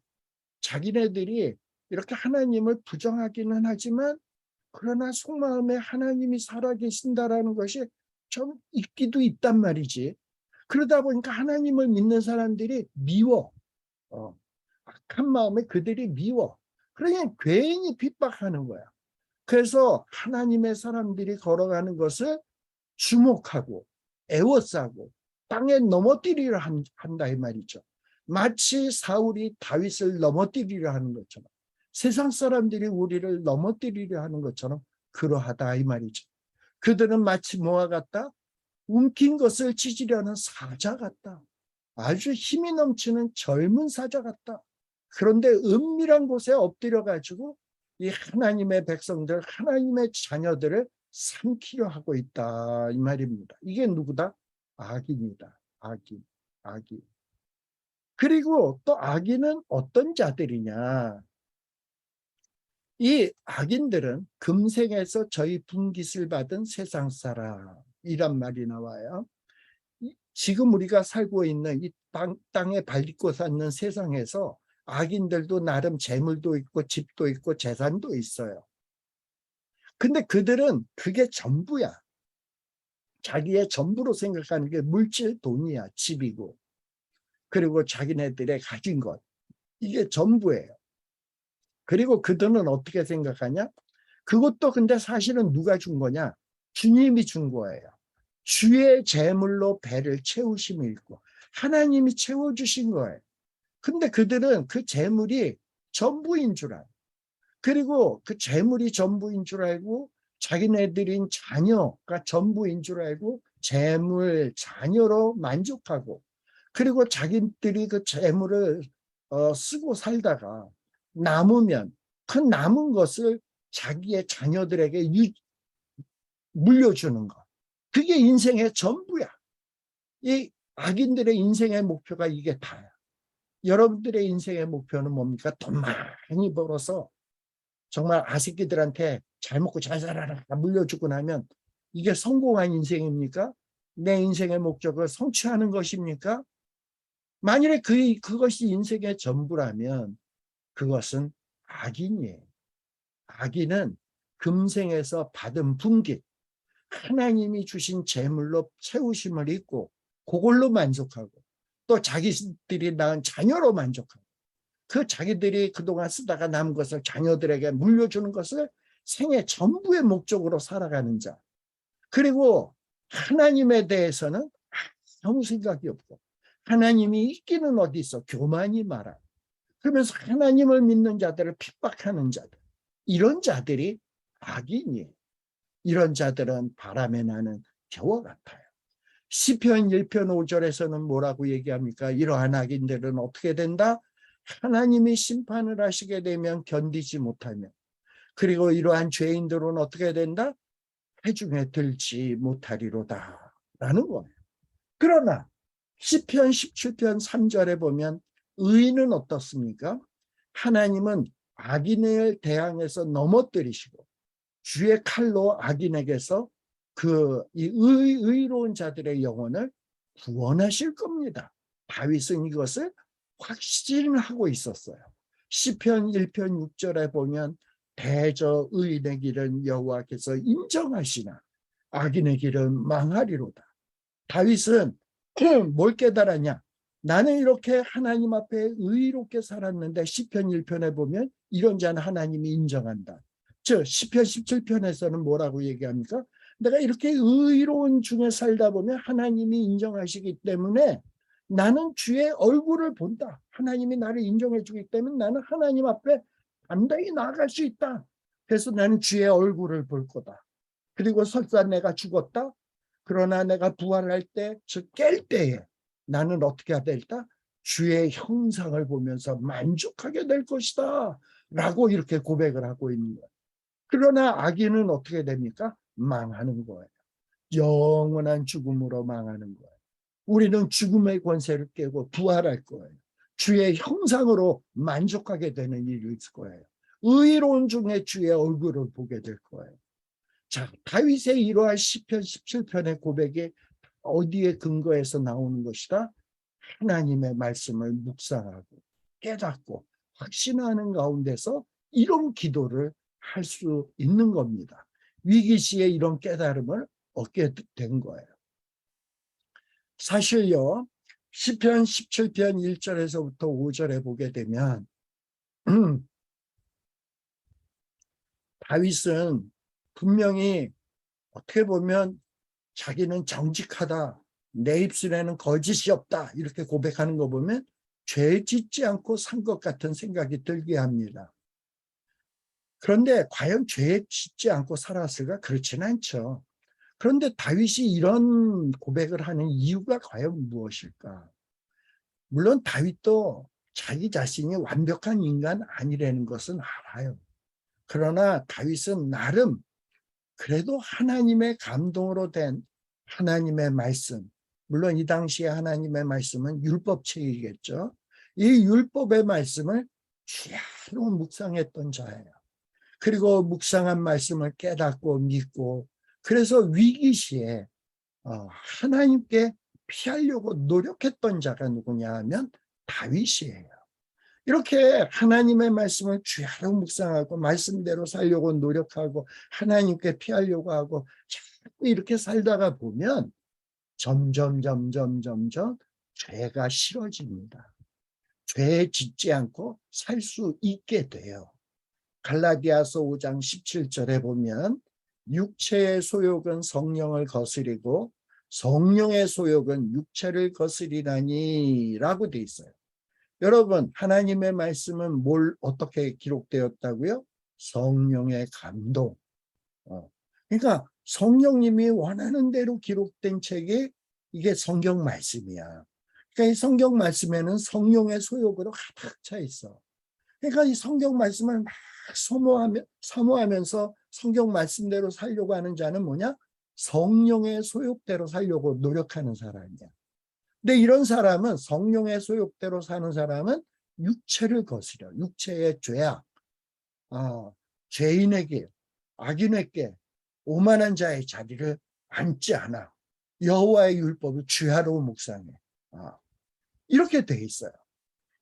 Speaker 1: 자기네들이 이렇게 하나님을 부정하기는 하지만 그러나 속마음에 하나님이 살아계신다라는 것이 좀 있기도 있단 말이지. 그러다 보니까 하나님을 믿는 사람들이 미워. 악한 마음에 그들이 미워. 그러니 괜히 핍박하는 거야. 그래서 하나님의 사람들이 걸어가는 것을 주목하고 애워싸고 땅에 넘어뜨리려 한다 이 말이죠. 마치 사울이 다윗을 넘어뜨리려 하는 것처럼 세상 사람들이 우리를 넘어뜨리려 하는 것처럼 그러하다 이 말이죠. 그들은 마치 뭐와 같다? 움킨 것을 찢으려는 사자 같다. 아주 힘이 넘치는 젊은 사자 같다. 그런데 은밀한 곳에 엎드려 가지고 이 하나님의 백성들, 하나님의 자녀들을 삼키려 하고 있다 이 말입니다. 이게 누구다? 악인이다. 악인. 그리고 또 악인은 어떤 자들이냐? 이 악인들은 금생에서 저희 분깃을 받은 세상 사람이란 말이 나와요. 지금 우리가 살고 있는 이 땅에 발딛고 사는 세상에서 악인들도 나름 재물도 있고 집도 있고 재산도 있어요. 근데 그들은 그게 전부야. 자기의 전부로 생각하는 게 물질 돈이야. 집이고 그리고 자기네들의 가진 것, 이게 전부예요. 그리고 그들은 어떻게 생각하냐? 그것도 근데 사실은 누가 준 거냐? 주님이 준 거예요. 주의 재물로 배를 채우심이 있고 하나님이 채워주신 거예요. 근데 그들은 그 재물이 전부인 줄 알고 그리고 그 재물이 전부인 줄 알고 자기네들인 자녀가 전부인 줄 알고 재물, 자녀로 만족하고 그리고 자기들이 그 재물을 쓰고 살다가 남으면 그 남은 것을 자기의 자녀들에게 물려주는 것. 그게 인생의 전부야. 이 악인들의 인생의 목표가 이게 다야. 여러분들의 인생의 목표는 뭡니까? 돈 많이 벌어서 정말 아새끼들한테 잘 먹고 잘 살아라 물려주고 나면 이게 성공한 인생입니까? 내 인생의 목적을 성취하는 것입니까? 만일에 그것이 인생의 전부라면 그것은 악인이에요. 악인은 금생에서 받은 분깃, 하나님이 주신 재물로 채우심을 잊고 그걸로 만족하고 또 자기들이 낳은 자녀로 만족하고 그 자기들이 그동안 쓰다가 남은 것을 자녀들에게 물려주는 것을 생애 전부의 목적으로 살아가는 자. 그리고 하나님에 대해서는 아무 생각이 없고 하나님이 있기는 어디 있어? 교만이 많아. 그러면서 하나님을 믿는 자들을 핍박하는 자들. 이런 자들이 악인이에요. 이런 자들은 바람에 나는 겨와 같아요. 시편 1편 5절에서는 뭐라고 얘기합니까? 이러한 악인들은 어떻게 된다? 하나님이 심판을 하시게 되면 견디지 못하며 그리고 이러한 죄인들은 어떻게 된다? 회중에 들지 못하리로다 라는 거예요. 그러나 시편 17편 3절에 보면 의인은 어떻습니까? 하나님은 악인을 대항해서 넘어뜨리시고 주의 칼로 악인에게서 이 의로운 자들의 영혼을 구원하실 겁니다. 다윗은 이것을 확신하고 있었어요. 시편 1편 6절에 보면 대저 의인의 길은 여호와께서 인정하시나 악인의 길은 망하리로다. 다윗은 뭘 깨달았냐? 나는 이렇게 하나님 앞에 의롭게 살았는데 시편 1편에 보면 이런 자는 하나님이 인정한다. 즉 시편 17편에서는 뭐라고 얘기합니까? 내가 이렇게 의로운 중에 살다 보면 하나님이 인정하시기 때문에 나는 주의 얼굴을 본다. 하나님이 나를 인정해 주기 때문에 나는 하나님 앞에 담대히 나아갈 수 있다. 그래서 나는 주의 얼굴을 볼 거다. 그리고 설사 내가 죽었다. 그러나 내가 부활할 때, 즉 깰 때에 나는 어떻게 해야 될까? 주의 형상을 보면서 만족하게 될 것이다. 라고 이렇게 고백을 하고 있는 거예요. 그러나 악인은 어떻게 됩니까? 망하는 거예요. 영원한 죽음으로 망하는 거예요. 우리는 죽음의 권세를 깨고 부활할 거예요. 주의 형상으로 만족하게 되는 일이 있을 거예요. 의로운 중에 주의 얼굴을 보게 될 거예요. 자, 다윗의 이러한 시편 17편의 고백이 어디에 근거해서 나오는 것이다? 하나님의 말씀을 묵상하고 깨닫고 확신하는 가운데서 이런 기도를 할 수 있는 겁니다. 위기 시에 이런 깨달음을 얻게 된 거예요. 사실요, 시편 17편 1절에서부터 5절에 보게 되면 다윗은 분명히 어떻게 보면 자기는 정직하다. 내 입술에는 거짓이 없다. 이렇게 고백하는 거 보면 죄 짓지 않고 산 것 같은 생각이 들게 합니다. 그런데 과연 죄 짓지 않고 살았을까? 그렇지는 않죠. 그런데 다윗이 이런 고백을 하는 이유가 과연 무엇일까? 물론 다윗도 자기 자신이 완벽한 인간 아니라는 것은 알아요. 그러나 다윗은 나름 그래도 하나님의 감동으로 된 하나님의 말씀, 물론 이 당시에 하나님의 말씀은 율법책이겠죠. 이 율법의 말씀을 주야로 묵상했던 자예요. 그리고 묵상한 말씀을 깨닫고 믿고 그래서 위기 시에 하나님께 피하려고 노력했던 자가 누구냐 하면 다윗이에요. 이렇게 하나님의 말씀을 주야로 묵상하고 말씀대로 살려고 노력하고 하나님께 피하려고 하고 자꾸 이렇게 살다가 보면 점점 죄가 싫어집니다. 죄 짓지 않고 살 수 있게 돼요. 갈라디아서 5장 17절에 보면 육체의 소욕은 성령을 거스리고 성령의 소욕은 육체를 거스리나니 라고 돼 있어요. 여러분, 하나님의 말씀은 어떻게 기록되었다고요? 성령의 감동. 그러니까 성령님이 원하는 대로 기록된 책이 이게 성경 말씀이야. 그러니까 이 성경 말씀에는 성령의 소욕으로 가득 차 있어. 그러니까 이 성경 말씀을 막 사모하면서 성경 말씀대로 살려고 하는 자는 뭐냐? 성령의 소욕대로 살려고 노력하는 사람이야. 근데 이런 사람은, 성령의 소욕대로 사는 사람은 육체를 거스려. 육체의 죄악, 죄인에게, 악인에게 오만한 자의 자리를 앉지 않아. 여호와의 율법을 주야로 묵상해. 이렇게 돼 있어요.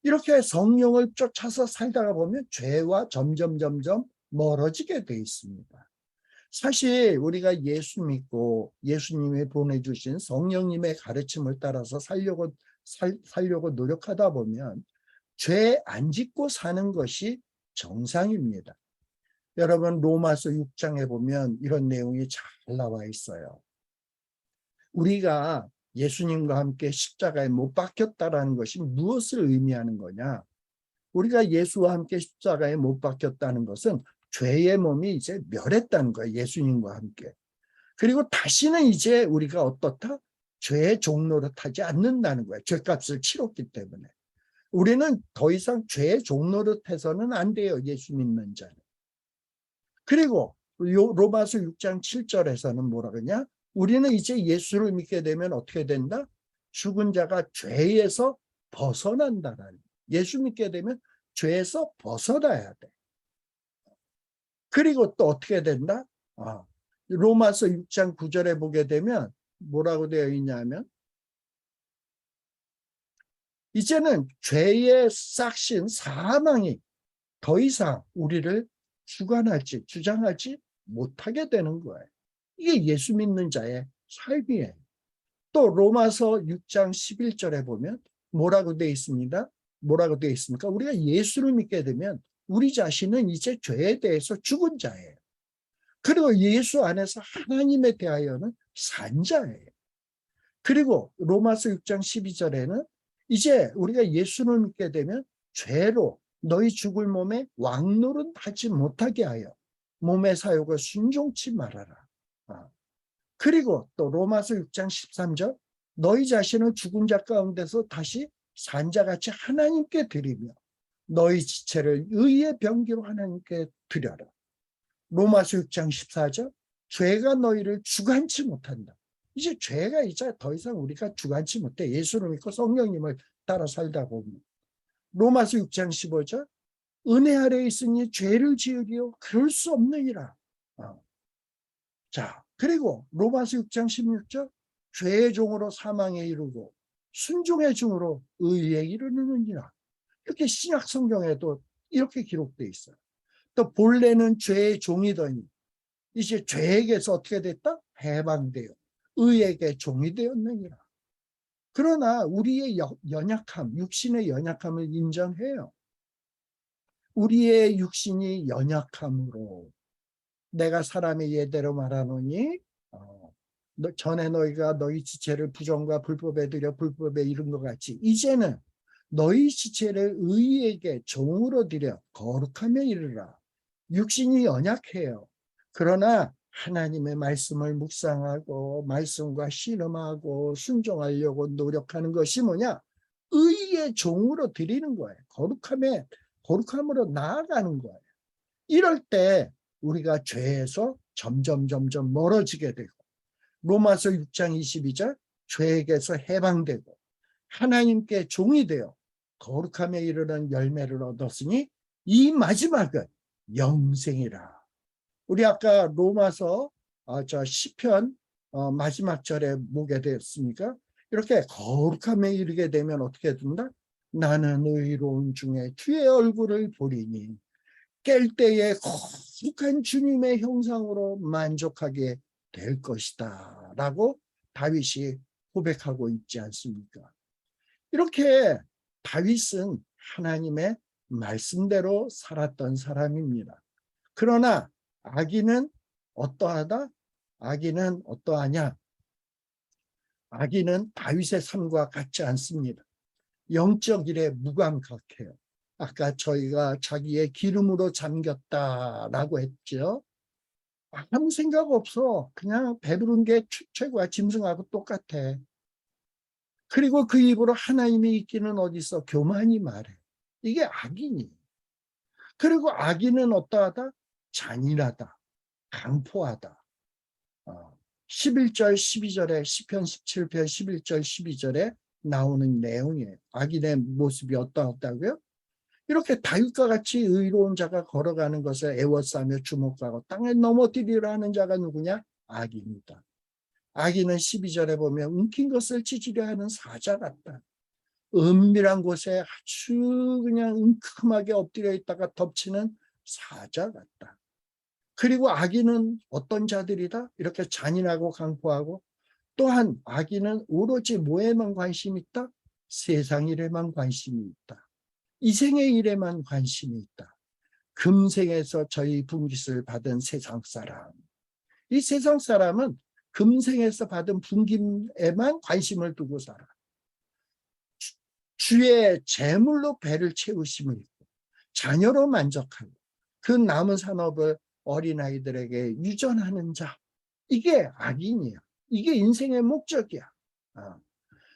Speaker 1: 이렇게 성령을 쫓아서 살다가 보면 죄와 점점 멀어지게 돼 있습니다. 사실 우리가 예수 믿고 예수님이 보내주신 성령님의 가르침을 따라서 살려고 노력하다 보면 죄 안 짓고 사는 것이 정상입니다. 여러분, 로마서 6장에 보면 이런 내용이 잘 나와 있어요. 우리가 예수님과 함께 십자가에 못 박혔다라는 것이 무엇을 의미하는 거냐? 우리가 예수와 함께 십자가에 못 박혔다는 것은 죄의 몸이 이제 멸했다는 거예요. 예수님과 함께. 그리고 다시는 이제 우리가 어떻다? 죄의 종로를 타지 않는다는 거예요. 죄값을 치렀기 때문에. 우리는 더 이상 죄의 종로를 타서는 안 돼요. 예수 믿는 자는. 그리고 로마서 6장 7절에서는 뭐라 그러냐? 우리는 이제 예수를 믿게 되면 어떻게 된다? 죽은 자가 죄에서 벗어난다라는. 예수 믿게 되면 죄에서 벗어나야 돼. 그리고 또 어떻게 된다? 로마서 6장 9절에 보게 되면 뭐라고 되어 있냐면, 이제는 죄의 싹신 사망이 더 이상 우리를 주장할지 못하게 되는 거예요. 이게 예수 믿는 자의 삶이에요. 또 로마서 6장 11절에 보면 뭐라고 되어 있습니다. 뭐라고 되어 있습니까? 우리가 예수를 믿게 되면 우리 자신은 이제 죄에 대해서 죽은 자예요. 그리고 예수 안에서 하나님에 대하여는 산 자예요. 그리고 로마서 6장 12절에는 이제 우리가 예수를 믿게 되면 죄로 너희 죽을 몸에 왕노릇하지 못하게 하여 몸의 사욕을 순종치 말아라. 그리고 또 로마서 6장 13절, 너희 자신을 죽은 자 가운데서 다시 산 자같이 하나님께 드리며 너희 지체를 의의 병기로 하나님께 드려라. 로마서 6장 14절, 죄가 너희를 주관치 못한다. 이제 죄가 이제 더 이상 우리가 주관치 못해. 예수를 믿고 성령님을 따라 살다 보면. 로마서 6장 15절, 은혜 아래에 있으니 죄를 지으리요 그럴 수 없느니라. 자, 그리고 로마서 6장 16절, 죄의 종으로 사망에 이르고 순종의 종으로 의에 이르느니라. 이렇게 신약 성경에도 이렇게 기록되어 있어요. 또 본래는 죄의 종이더니 이제 죄에게서 어떻게 됐다? 해방되어 의에게 종이 되었느니라. 그러나 우리의 연약함, 육신의 연약함을 인정해요. 우리의 육신이 연약함으로 내가 사람의 예대로 말하노니 전에 너희가 너희 지체를 부정과 불법에 들여 불법에 이른 것 같이 이제는 너희 지체를 의에게 종으로 들여 거룩함에 이르라. 육신이 연약해요. 그러나 하나님의 말씀을 묵상하고 말씀과 씨름하고 순종하려고 노력하는 것이 뭐냐? 의의 종으로 드리는 거예요. 거룩함으로 나아가는 거예요. 이럴 때 우리가 죄에서 점점 멀어지게 되고, 로마서 6장 22절, 죄에게서 해방되고 하나님께 종이 되어 거룩함에 이르는 열매를 얻었으니 이 마지막은 영생이라. 우리 아까 로마서 시편 마지막 절에 뭐게 되었습니까? 이렇게 거룩함에 이르게 되면 어떻게 된다? 나는 의로운 중에 주의 얼굴을 보리니 깰 때에 거룩한 주님의 형상으로 만족하게 될 것이다 라고 다윗이 고백하고 있지 않습니까? 이렇게 다윗은 하나님의 말씀대로 살았던 사람입니다. 그러나 악인은 어떠하다? 악인은 어떠하냐? 악인은 다윗의 삶과 같지 않습니다. 영적 일에 무감각해요. 아까 저희가 자기의 기름으로 잠겼다라고 했죠. 아무 생각 없어. 그냥 배부른 게 최고야. 짐승하고 똑같아. 그리고 그 입으로 하나님이 있기는 어디서 교만이 말해. 이게 악인이에요. 그리고 악인은 어떠하다? 잔인하다. 강포하다. 11절 12절에 시편 17편 11절 12절에 나오는 내용이에요. 악인의 모습이 어떠하다고요? 이렇게 다윗과 같이 의로운 자가 걸어가는 것을 애워싸며 주목하고 땅에 넘어뜨리려 하는 자가 누구냐? 악인이다. 악인은 12절에 보면 움킨 것을 찢으려 하는 사자 같다. 은밀한 곳에 아주 그냥 은큼하게 엎드려 있다가 덮치는 사자 같다. 그리고 악인은 어떤 자들이다? 이렇게 잔인하고 강포하고, 또한 악인은 오로지 뭐에만 관심이 있다? 세상 일에만 관심이 있다. 이생의 일에만 관심이 있다. 금생에서 저희 분깃을 받은 세상 사람. 이 세상 사람은 금생에서 받은 분깃에만 관심을 두고 살아. 주의 재물로 배를 채우심을 있고 자녀로 만족하고 그 남은 산업을 어린아이들에게 유전하는 자. 이게 악인이야. 이게 인생의 목적이야.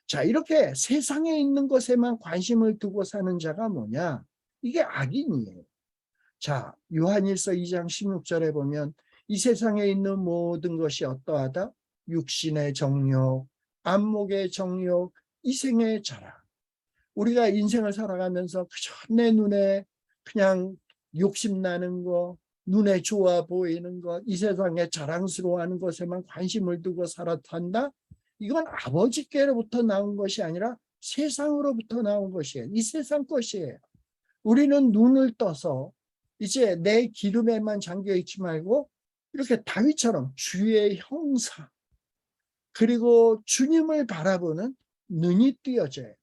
Speaker 1: 자, 이렇게 세상에 있는 것에만 관심을 두고 사는 자가 뭐냐? 이게 악인이에요. 자, 요한일서 2장 16절에 보면 이 세상에 있는 모든 것이 어떠하다? 육신의 정욕, 안목의 정욕, 이생의 자랑. 우리가 인생을 살아가면서 그저 내 눈에 그냥 욕심나는 거, 눈에 좋아 보이는 것, 이 세상에 자랑스러워하는 것에만 관심을 두고 살아간다? 이건 아버지께로부터 나온 것이 아니라 세상으로부터 나온 것이에요. 이 세상 것이에요. 우리는 눈을 떠서 이제 내 기름에만 잠겨 있지 말고 이렇게 다윗처럼 주의 형상, 그리고 주님을 바라보는 눈이 띄어져야 돼.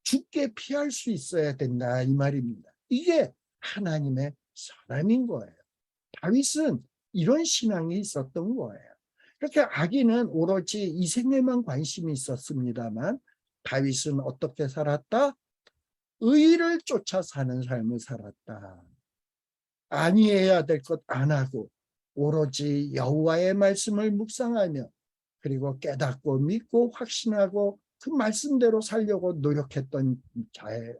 Speaker 1: 죽게 피할 수 있어야 된다, 이 말입니다. 이게 하나님의 사람인 거예요. 다윗은 이런 신앙이 있었던 거예요. 이렇게 악인은 오로지 이 생에만 관심이 있었습니다만 다윗은 어떻게 살았다? 의를 쫓아 사는 삶을 살았다. 아니해야 될 것 안 하고 오로지 여호와의 말씀을 묵상하며 그리고 깨닫고 믿고 확신하고 그 말씀대로 살려고 노력했던 자예요.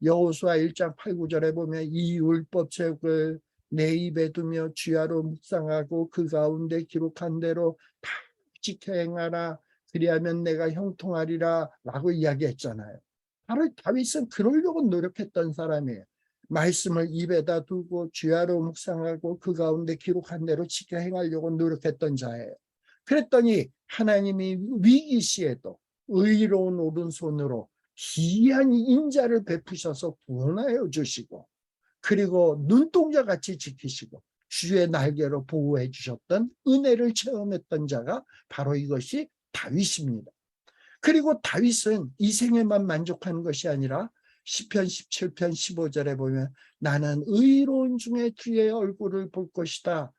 Speaker 1: 여호수아 1장 8, 9절에 보면 이 율법책을 내 입에 두며 주야로 묵상하고 그 가운데 기록한 대로 다 지켜 행하라. 그리하면 내가 형통하리라 라고 이야기했잖아요. 바로 다윗은 그러려고 노력했던 사람이에요. 말씀을 입에다 두고 주야로 묵상하고 그 가운데 기록한 대로 지켜 행하려고 노력했던 자예요. 그랬더니 하나님이 위기 시에도 의로운 오른손으로 기이한 인자를 베푸셔서 구원하여 주시고 그리고 눈동자같이 지키시고 주의 날개로 보호해 주셨던 은혜를 체험했던 자가 바로 이것이 다윗입니다. 그리고 다윗은 이 생에만 만족하는 것이 아니라 시편 17편 15절에 보면 나는 의로운 중에 주의 얼굴을 볼 것이다.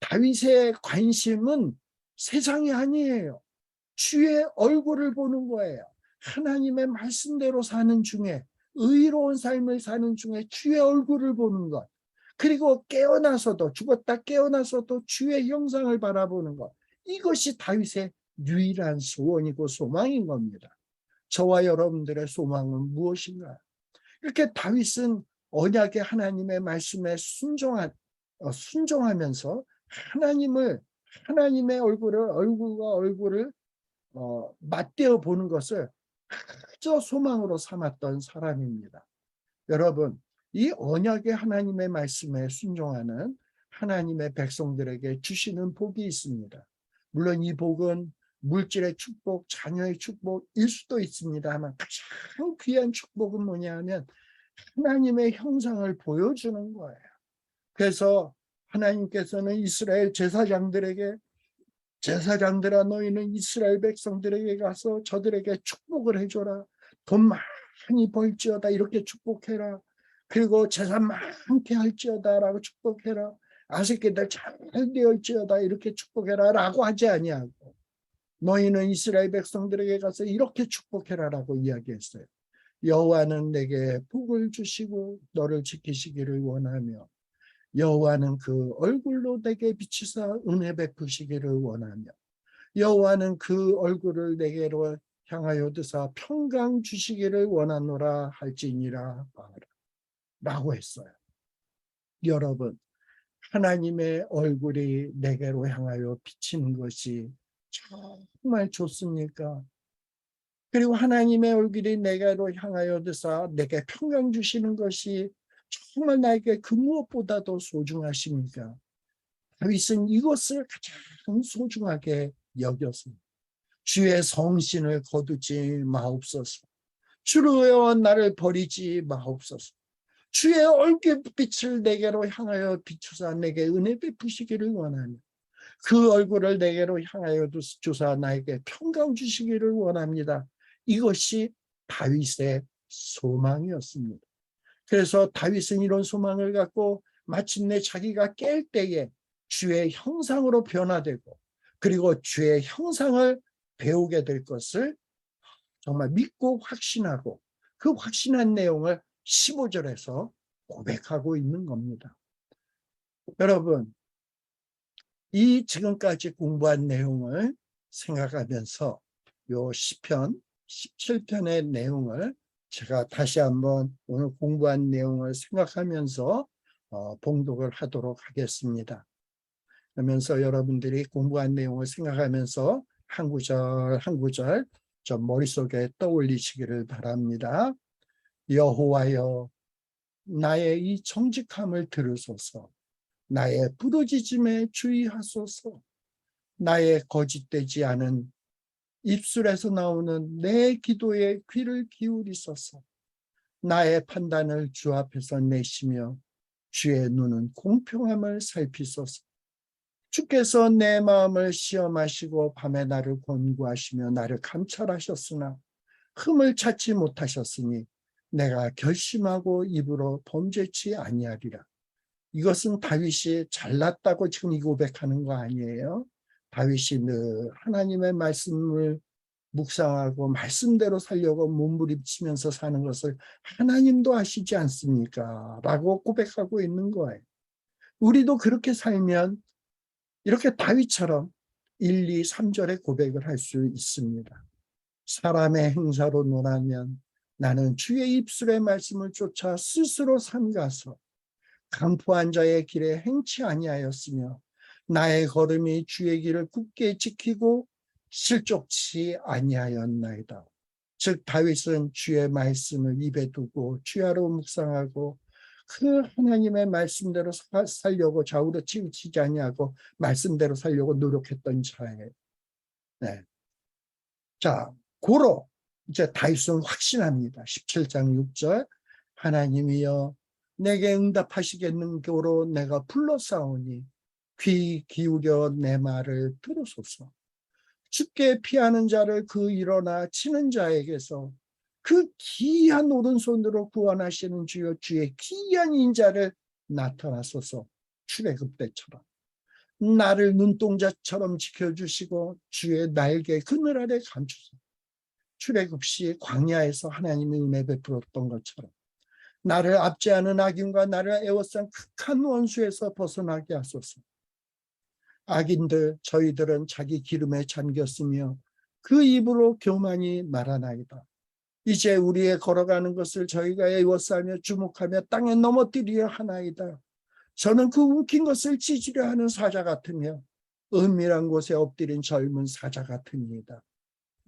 Speaker 1: 다윗의 관심은 세상이 아니에요. 주의 얼굴을 보는 거예요. 하나님의 말씀대로 사는 중에, 의로운 삶을 사는 중에 주의 얼굴을 보는 것. 그리고 깨어나서도, 죽었다 깨어나서도 주의 형상을 바라보는 것. 이것이 다윗의 유일한 소원이고 소망인 겁니다. 저와 여러분들의 소망은 무엇인가요? 이렇게 다윗은 언약의 하나님의 말씀에 순종하면서 하나님의 얼굴과 얼굴을 맞대어 보는 것을 그저 소망으로 삼았던 사람입니다. 여러분, 이 언약의 하나님의 말씀에 순종하는 하나님의 백성들에게 주시는 복이 있습니다. 물론 이 복은 물질의 축복, 자녀의 축복일 수도 있습니다만 가장 귀한 축복은 뭐냐 하면 하나님의 형상을 보여주는 거예요. 그래서 하나님께서는 이스라엘 제사장들아 너희는 이스라엘 백성들에게 가서 저들에게 축복을 해줘라. 돈 많이 벌지어다 이렇게 축복해라. 그리고 재산 많게 할지어다 라고 축복해라. 아새끼들 잘 되었지어다 이렇게 축복해라 라고 하지 아니하고 너희는 이스라엘 백성들에게 가서 이렇게 축복해라 라고 이야기했어요. 여호와는 내게 복을 주시고 너를 지키시기를 원하며 여호와는 그 얼굴로 내게 비추사 은혜 베푸시기를 원하며 여호와는 그 얼굴을 내게로 향하여 드사 평강 주시기를 원하노라 할지니라 라고 했어요. 여러분, 하나님의 얼굴이 내게로 향하여 비치는 것이 정말 좋습니까? 그리고 하나님의 얼굴이 내게로 향하여 드사 내게 평강 주시는 것이 정말 나에게 그 무엇보다도 소중하십니까? 다윗은 이것을 가장 소중하게 여겼습니다. 주의 성신을 거두지 마옵소서. 주여 나를 버리지 마옵소서. 주의 얼굴빛을 내게로 향하여 비추사 내게 은혜 베푸시기를 원하며 그 얼굴을 내게로 향하여 주사 나에게 평강 주시기를 원합니다. 이것이 다윗의 소망이었습니다. 그래서 다윗은 이런 소망을 갖고 마침내 자기가 깰 때에 주의 형상으로 변화되고 그리고 주의 형상을 배우게 될 것을 정말 믿고 확신하고 그 확신한 내용을 15절에서 고백하고 있는 겁니다. 여러분, 이 지금까지 공부한 내용을 생각하면서 요 시편 17편의 내용을 제가 다시 한번 오늘 공부한 내용을 생각하면서 봉독을 하도록 하겠습니다. 그러면서 여러분들이 공부한 내용을 생각하면서 한 구절 한 구절 좀 머릿속에 떠올리시기를 바랍니다. 여호와여, 나의 이 정직함을 들으소서. 나의 부르짖음에 주의하소서. 나의 거짓되지 않은 입술에서 나오는 내 기도에 귀를 기울이소서. 나의 판단을 주 앞에서 내시며 주의 눈은 공평함을 살피소서. 주께서 내 마음을 시험하시고 밤에 나를 권고하시며 나를 감찰하셨으나 흠을 찾지 못하셨으니 내가 결심하고 입으로 범죄치 아니하리라. 이것은 다윗이 잘났다고 지금 이 고백하는 거 아니에요? 다윗이 늘 하나님의 말씀을 묵상하고 말씀대로 살려고 몸부림치면서 사는 것을 하나님도 아시지 않습니까? 라고 고백하고 있는 거예요. 우리도 그렇게 살면 이렇게 다윗처럼 1, 2, 3절의 고백을 할 수 있습니다. 사람의 행사로 논하면 나는 주의 입술의 말씀을 쫓아 스스로 삼가서 강포한 자의 길에 행치 아니하였으며 나의 걸음이 주의 길을 굳게 지키고 실족치 아니하였나이다. 즉 다윗은 주의 말씀을 입에 두고 주야로 묵상하고 그 하나님의 말씀대로 살려고 좌우로 치우치지 아니하고 말씀대로 살려고 노력했던 자예요. 네. 자, 고로 이제 다윗은 확신합니다. 17장 6절 하나님이여 내게 응답하시겠는 고로 내가 불러싸우니 귀 기울여 내 말을 들으소서. 주께 피하는 자를 그 일어나 치는 자에게서 그 기이한 오른손으로 구원하시는 주여 주의 기이한 인자를 나타나소서. 출애굽 때처럼 나를 눈동자처럼 지켜주시고 주의 날개 그늘 아래 감추소서. 출애굽 시 광야에서 하나님의 은혜 베풀었던 것처럼 나를 압제하는 악인과 나를 애워싼 극한 원수에서 벗어나게 하소서. 악인들 저희들은 자기 기름에 잠겼으며 그 입으로 교만이 말하나이다. 이제 우리의 걸어가는 것을 저희가 애워싸며 주목하며 땅에 넘어뜨리려 하나이다. 저는 그 움킨 것을 찢으려 하는 사자 같으며 은밀한 곳에 엎드린 젊은 사자 같으니이다.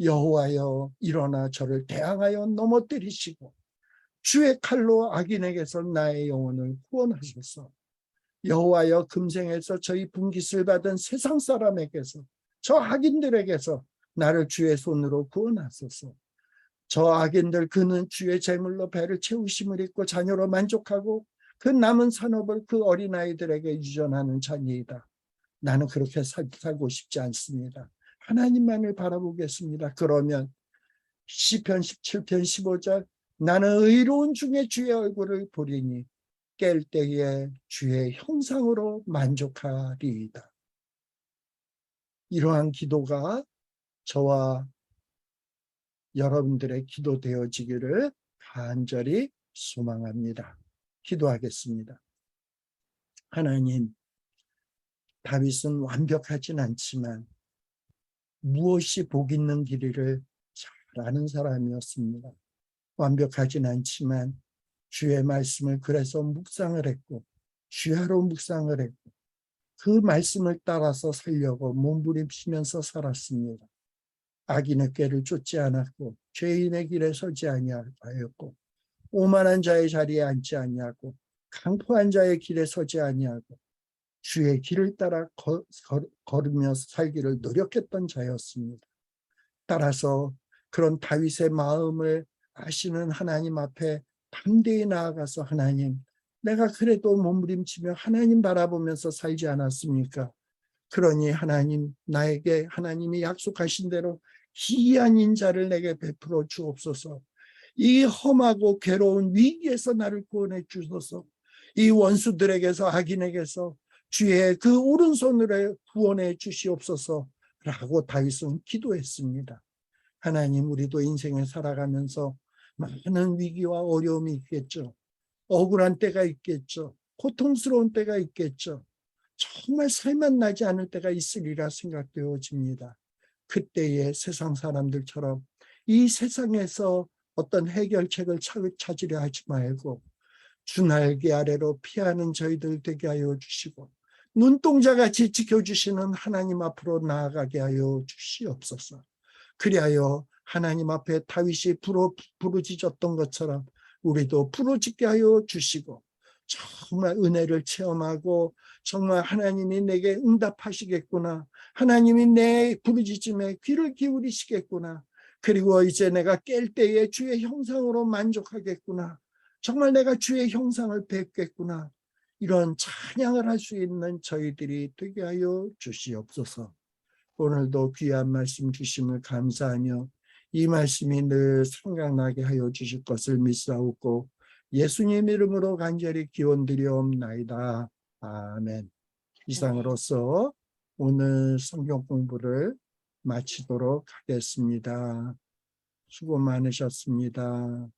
Speaker 1: 여호와여 일어나 저를 대항하여 넘어뜨리시고 주의 칼로 악인에게서 나의 영혼을 구원하소서. 여호와여 금생에서 저희 분깃을 받은 세상 사람에게서 저 악인들에게서 나를 주의 손으로 구원하소서. 저 악인들 그는 주의 제물로 배를 채우심을 입고 자녀로 만족하고 그 남은 산업을 그 어린아이들에게 유전하는 자니이다. 나는 그렇게 살고 싶지 않습니다. 하나님만을 바라보겠습니다. 그러면 시편 17편 15절 나는 의로운 중에 주의 얼굴을 보리니 깰 때에 주의 형상으로 만족하리이다. 이러한 기도가 저와 여러분들의 기도 되어지기를 간절히 소망합니다. 기도하겠습니다. 하나님, 다윗은 완벽하진 않지만 무엇이 복 있는 길이를 잘 잘하는 사람이었습니다. 완벽하진 않지만 주의 말씀을 그래서 묵상을 했고 주야로 묵상을 했고 그 말씀을 따라서 살려고 몸부림치면서 살았습니다. 악인의 꾀를 쫓지 않았고 죄인의 길에 서지 아니하였고 오만한 자의 자리에 앉지 아니하고 강포한 자의 길에 서지 아니하고 주의 길을 따라 걸으며 살기를 노력했던 자였습니다. 따라서 그런 다윗의 마음을 아시는 하나님 앞에 담대히 나아가서 하나님, 내가 그래도 몸부림치며 하나님 바라보면서 살지 않았습니까? 그러니 하나님, 나에게 하나님이 약속하신 대로 기이한 인자를 내게 베풀어 주옵소서. 이 험하고 괴로운 위기에서 나를 구원해 주소서. 이 원수들에게서, 악인에게서 주의 그 오른손으로 구원해 주시옵소서 라고 다윗은 기도했습니다. 하나님, 우리도 인생을 살아가면서 많은 위기와 어려움이 있겠죠. 억울한 때가 있겠죠. 고통스러운 때가 있겠죠. 정말 살만 나지 않을 때가 있으리라 생각되어집니다. 그때에 세상 사람들처럼 이 세상에서 어떤 해결책을 찾으려 하지 말고 주 날개 아래로 피하는 저희들 되게 하여 주시고 눈동자같이 지켜주시는 하나님 앞으로 나아가게 하여 주시옵소서. 그리하여 하나님 앞에 다윗이 부르짖었던 것처럼 우리도 부르짖게 하여 주시고 정말 은혜를 체험하고 정말 하나님이 내게 응답하시겠구나, 하나님이 내 부르짖음에 귀를 기울이시겠구나, 그리고 이제 내가 깰 때에 주의 형상으로 만족하겠구나, 정말 내가 주의 형상을 뵙겠구나, 이런 찬양을 할 수 있는 저희들이 되게 하여 주시옵소서. 오늘도 귀한 말씀 주심을 감사하며 이 말씀이 늘 생각나게 하여 주실 것을 믿사옵고 예수님 이름으로 간절히 기원드리옵나이다. 아멘. 이상으로서 오늘 성경 공부를 마치도록 하겠습니다. 수고 많으셨습니다.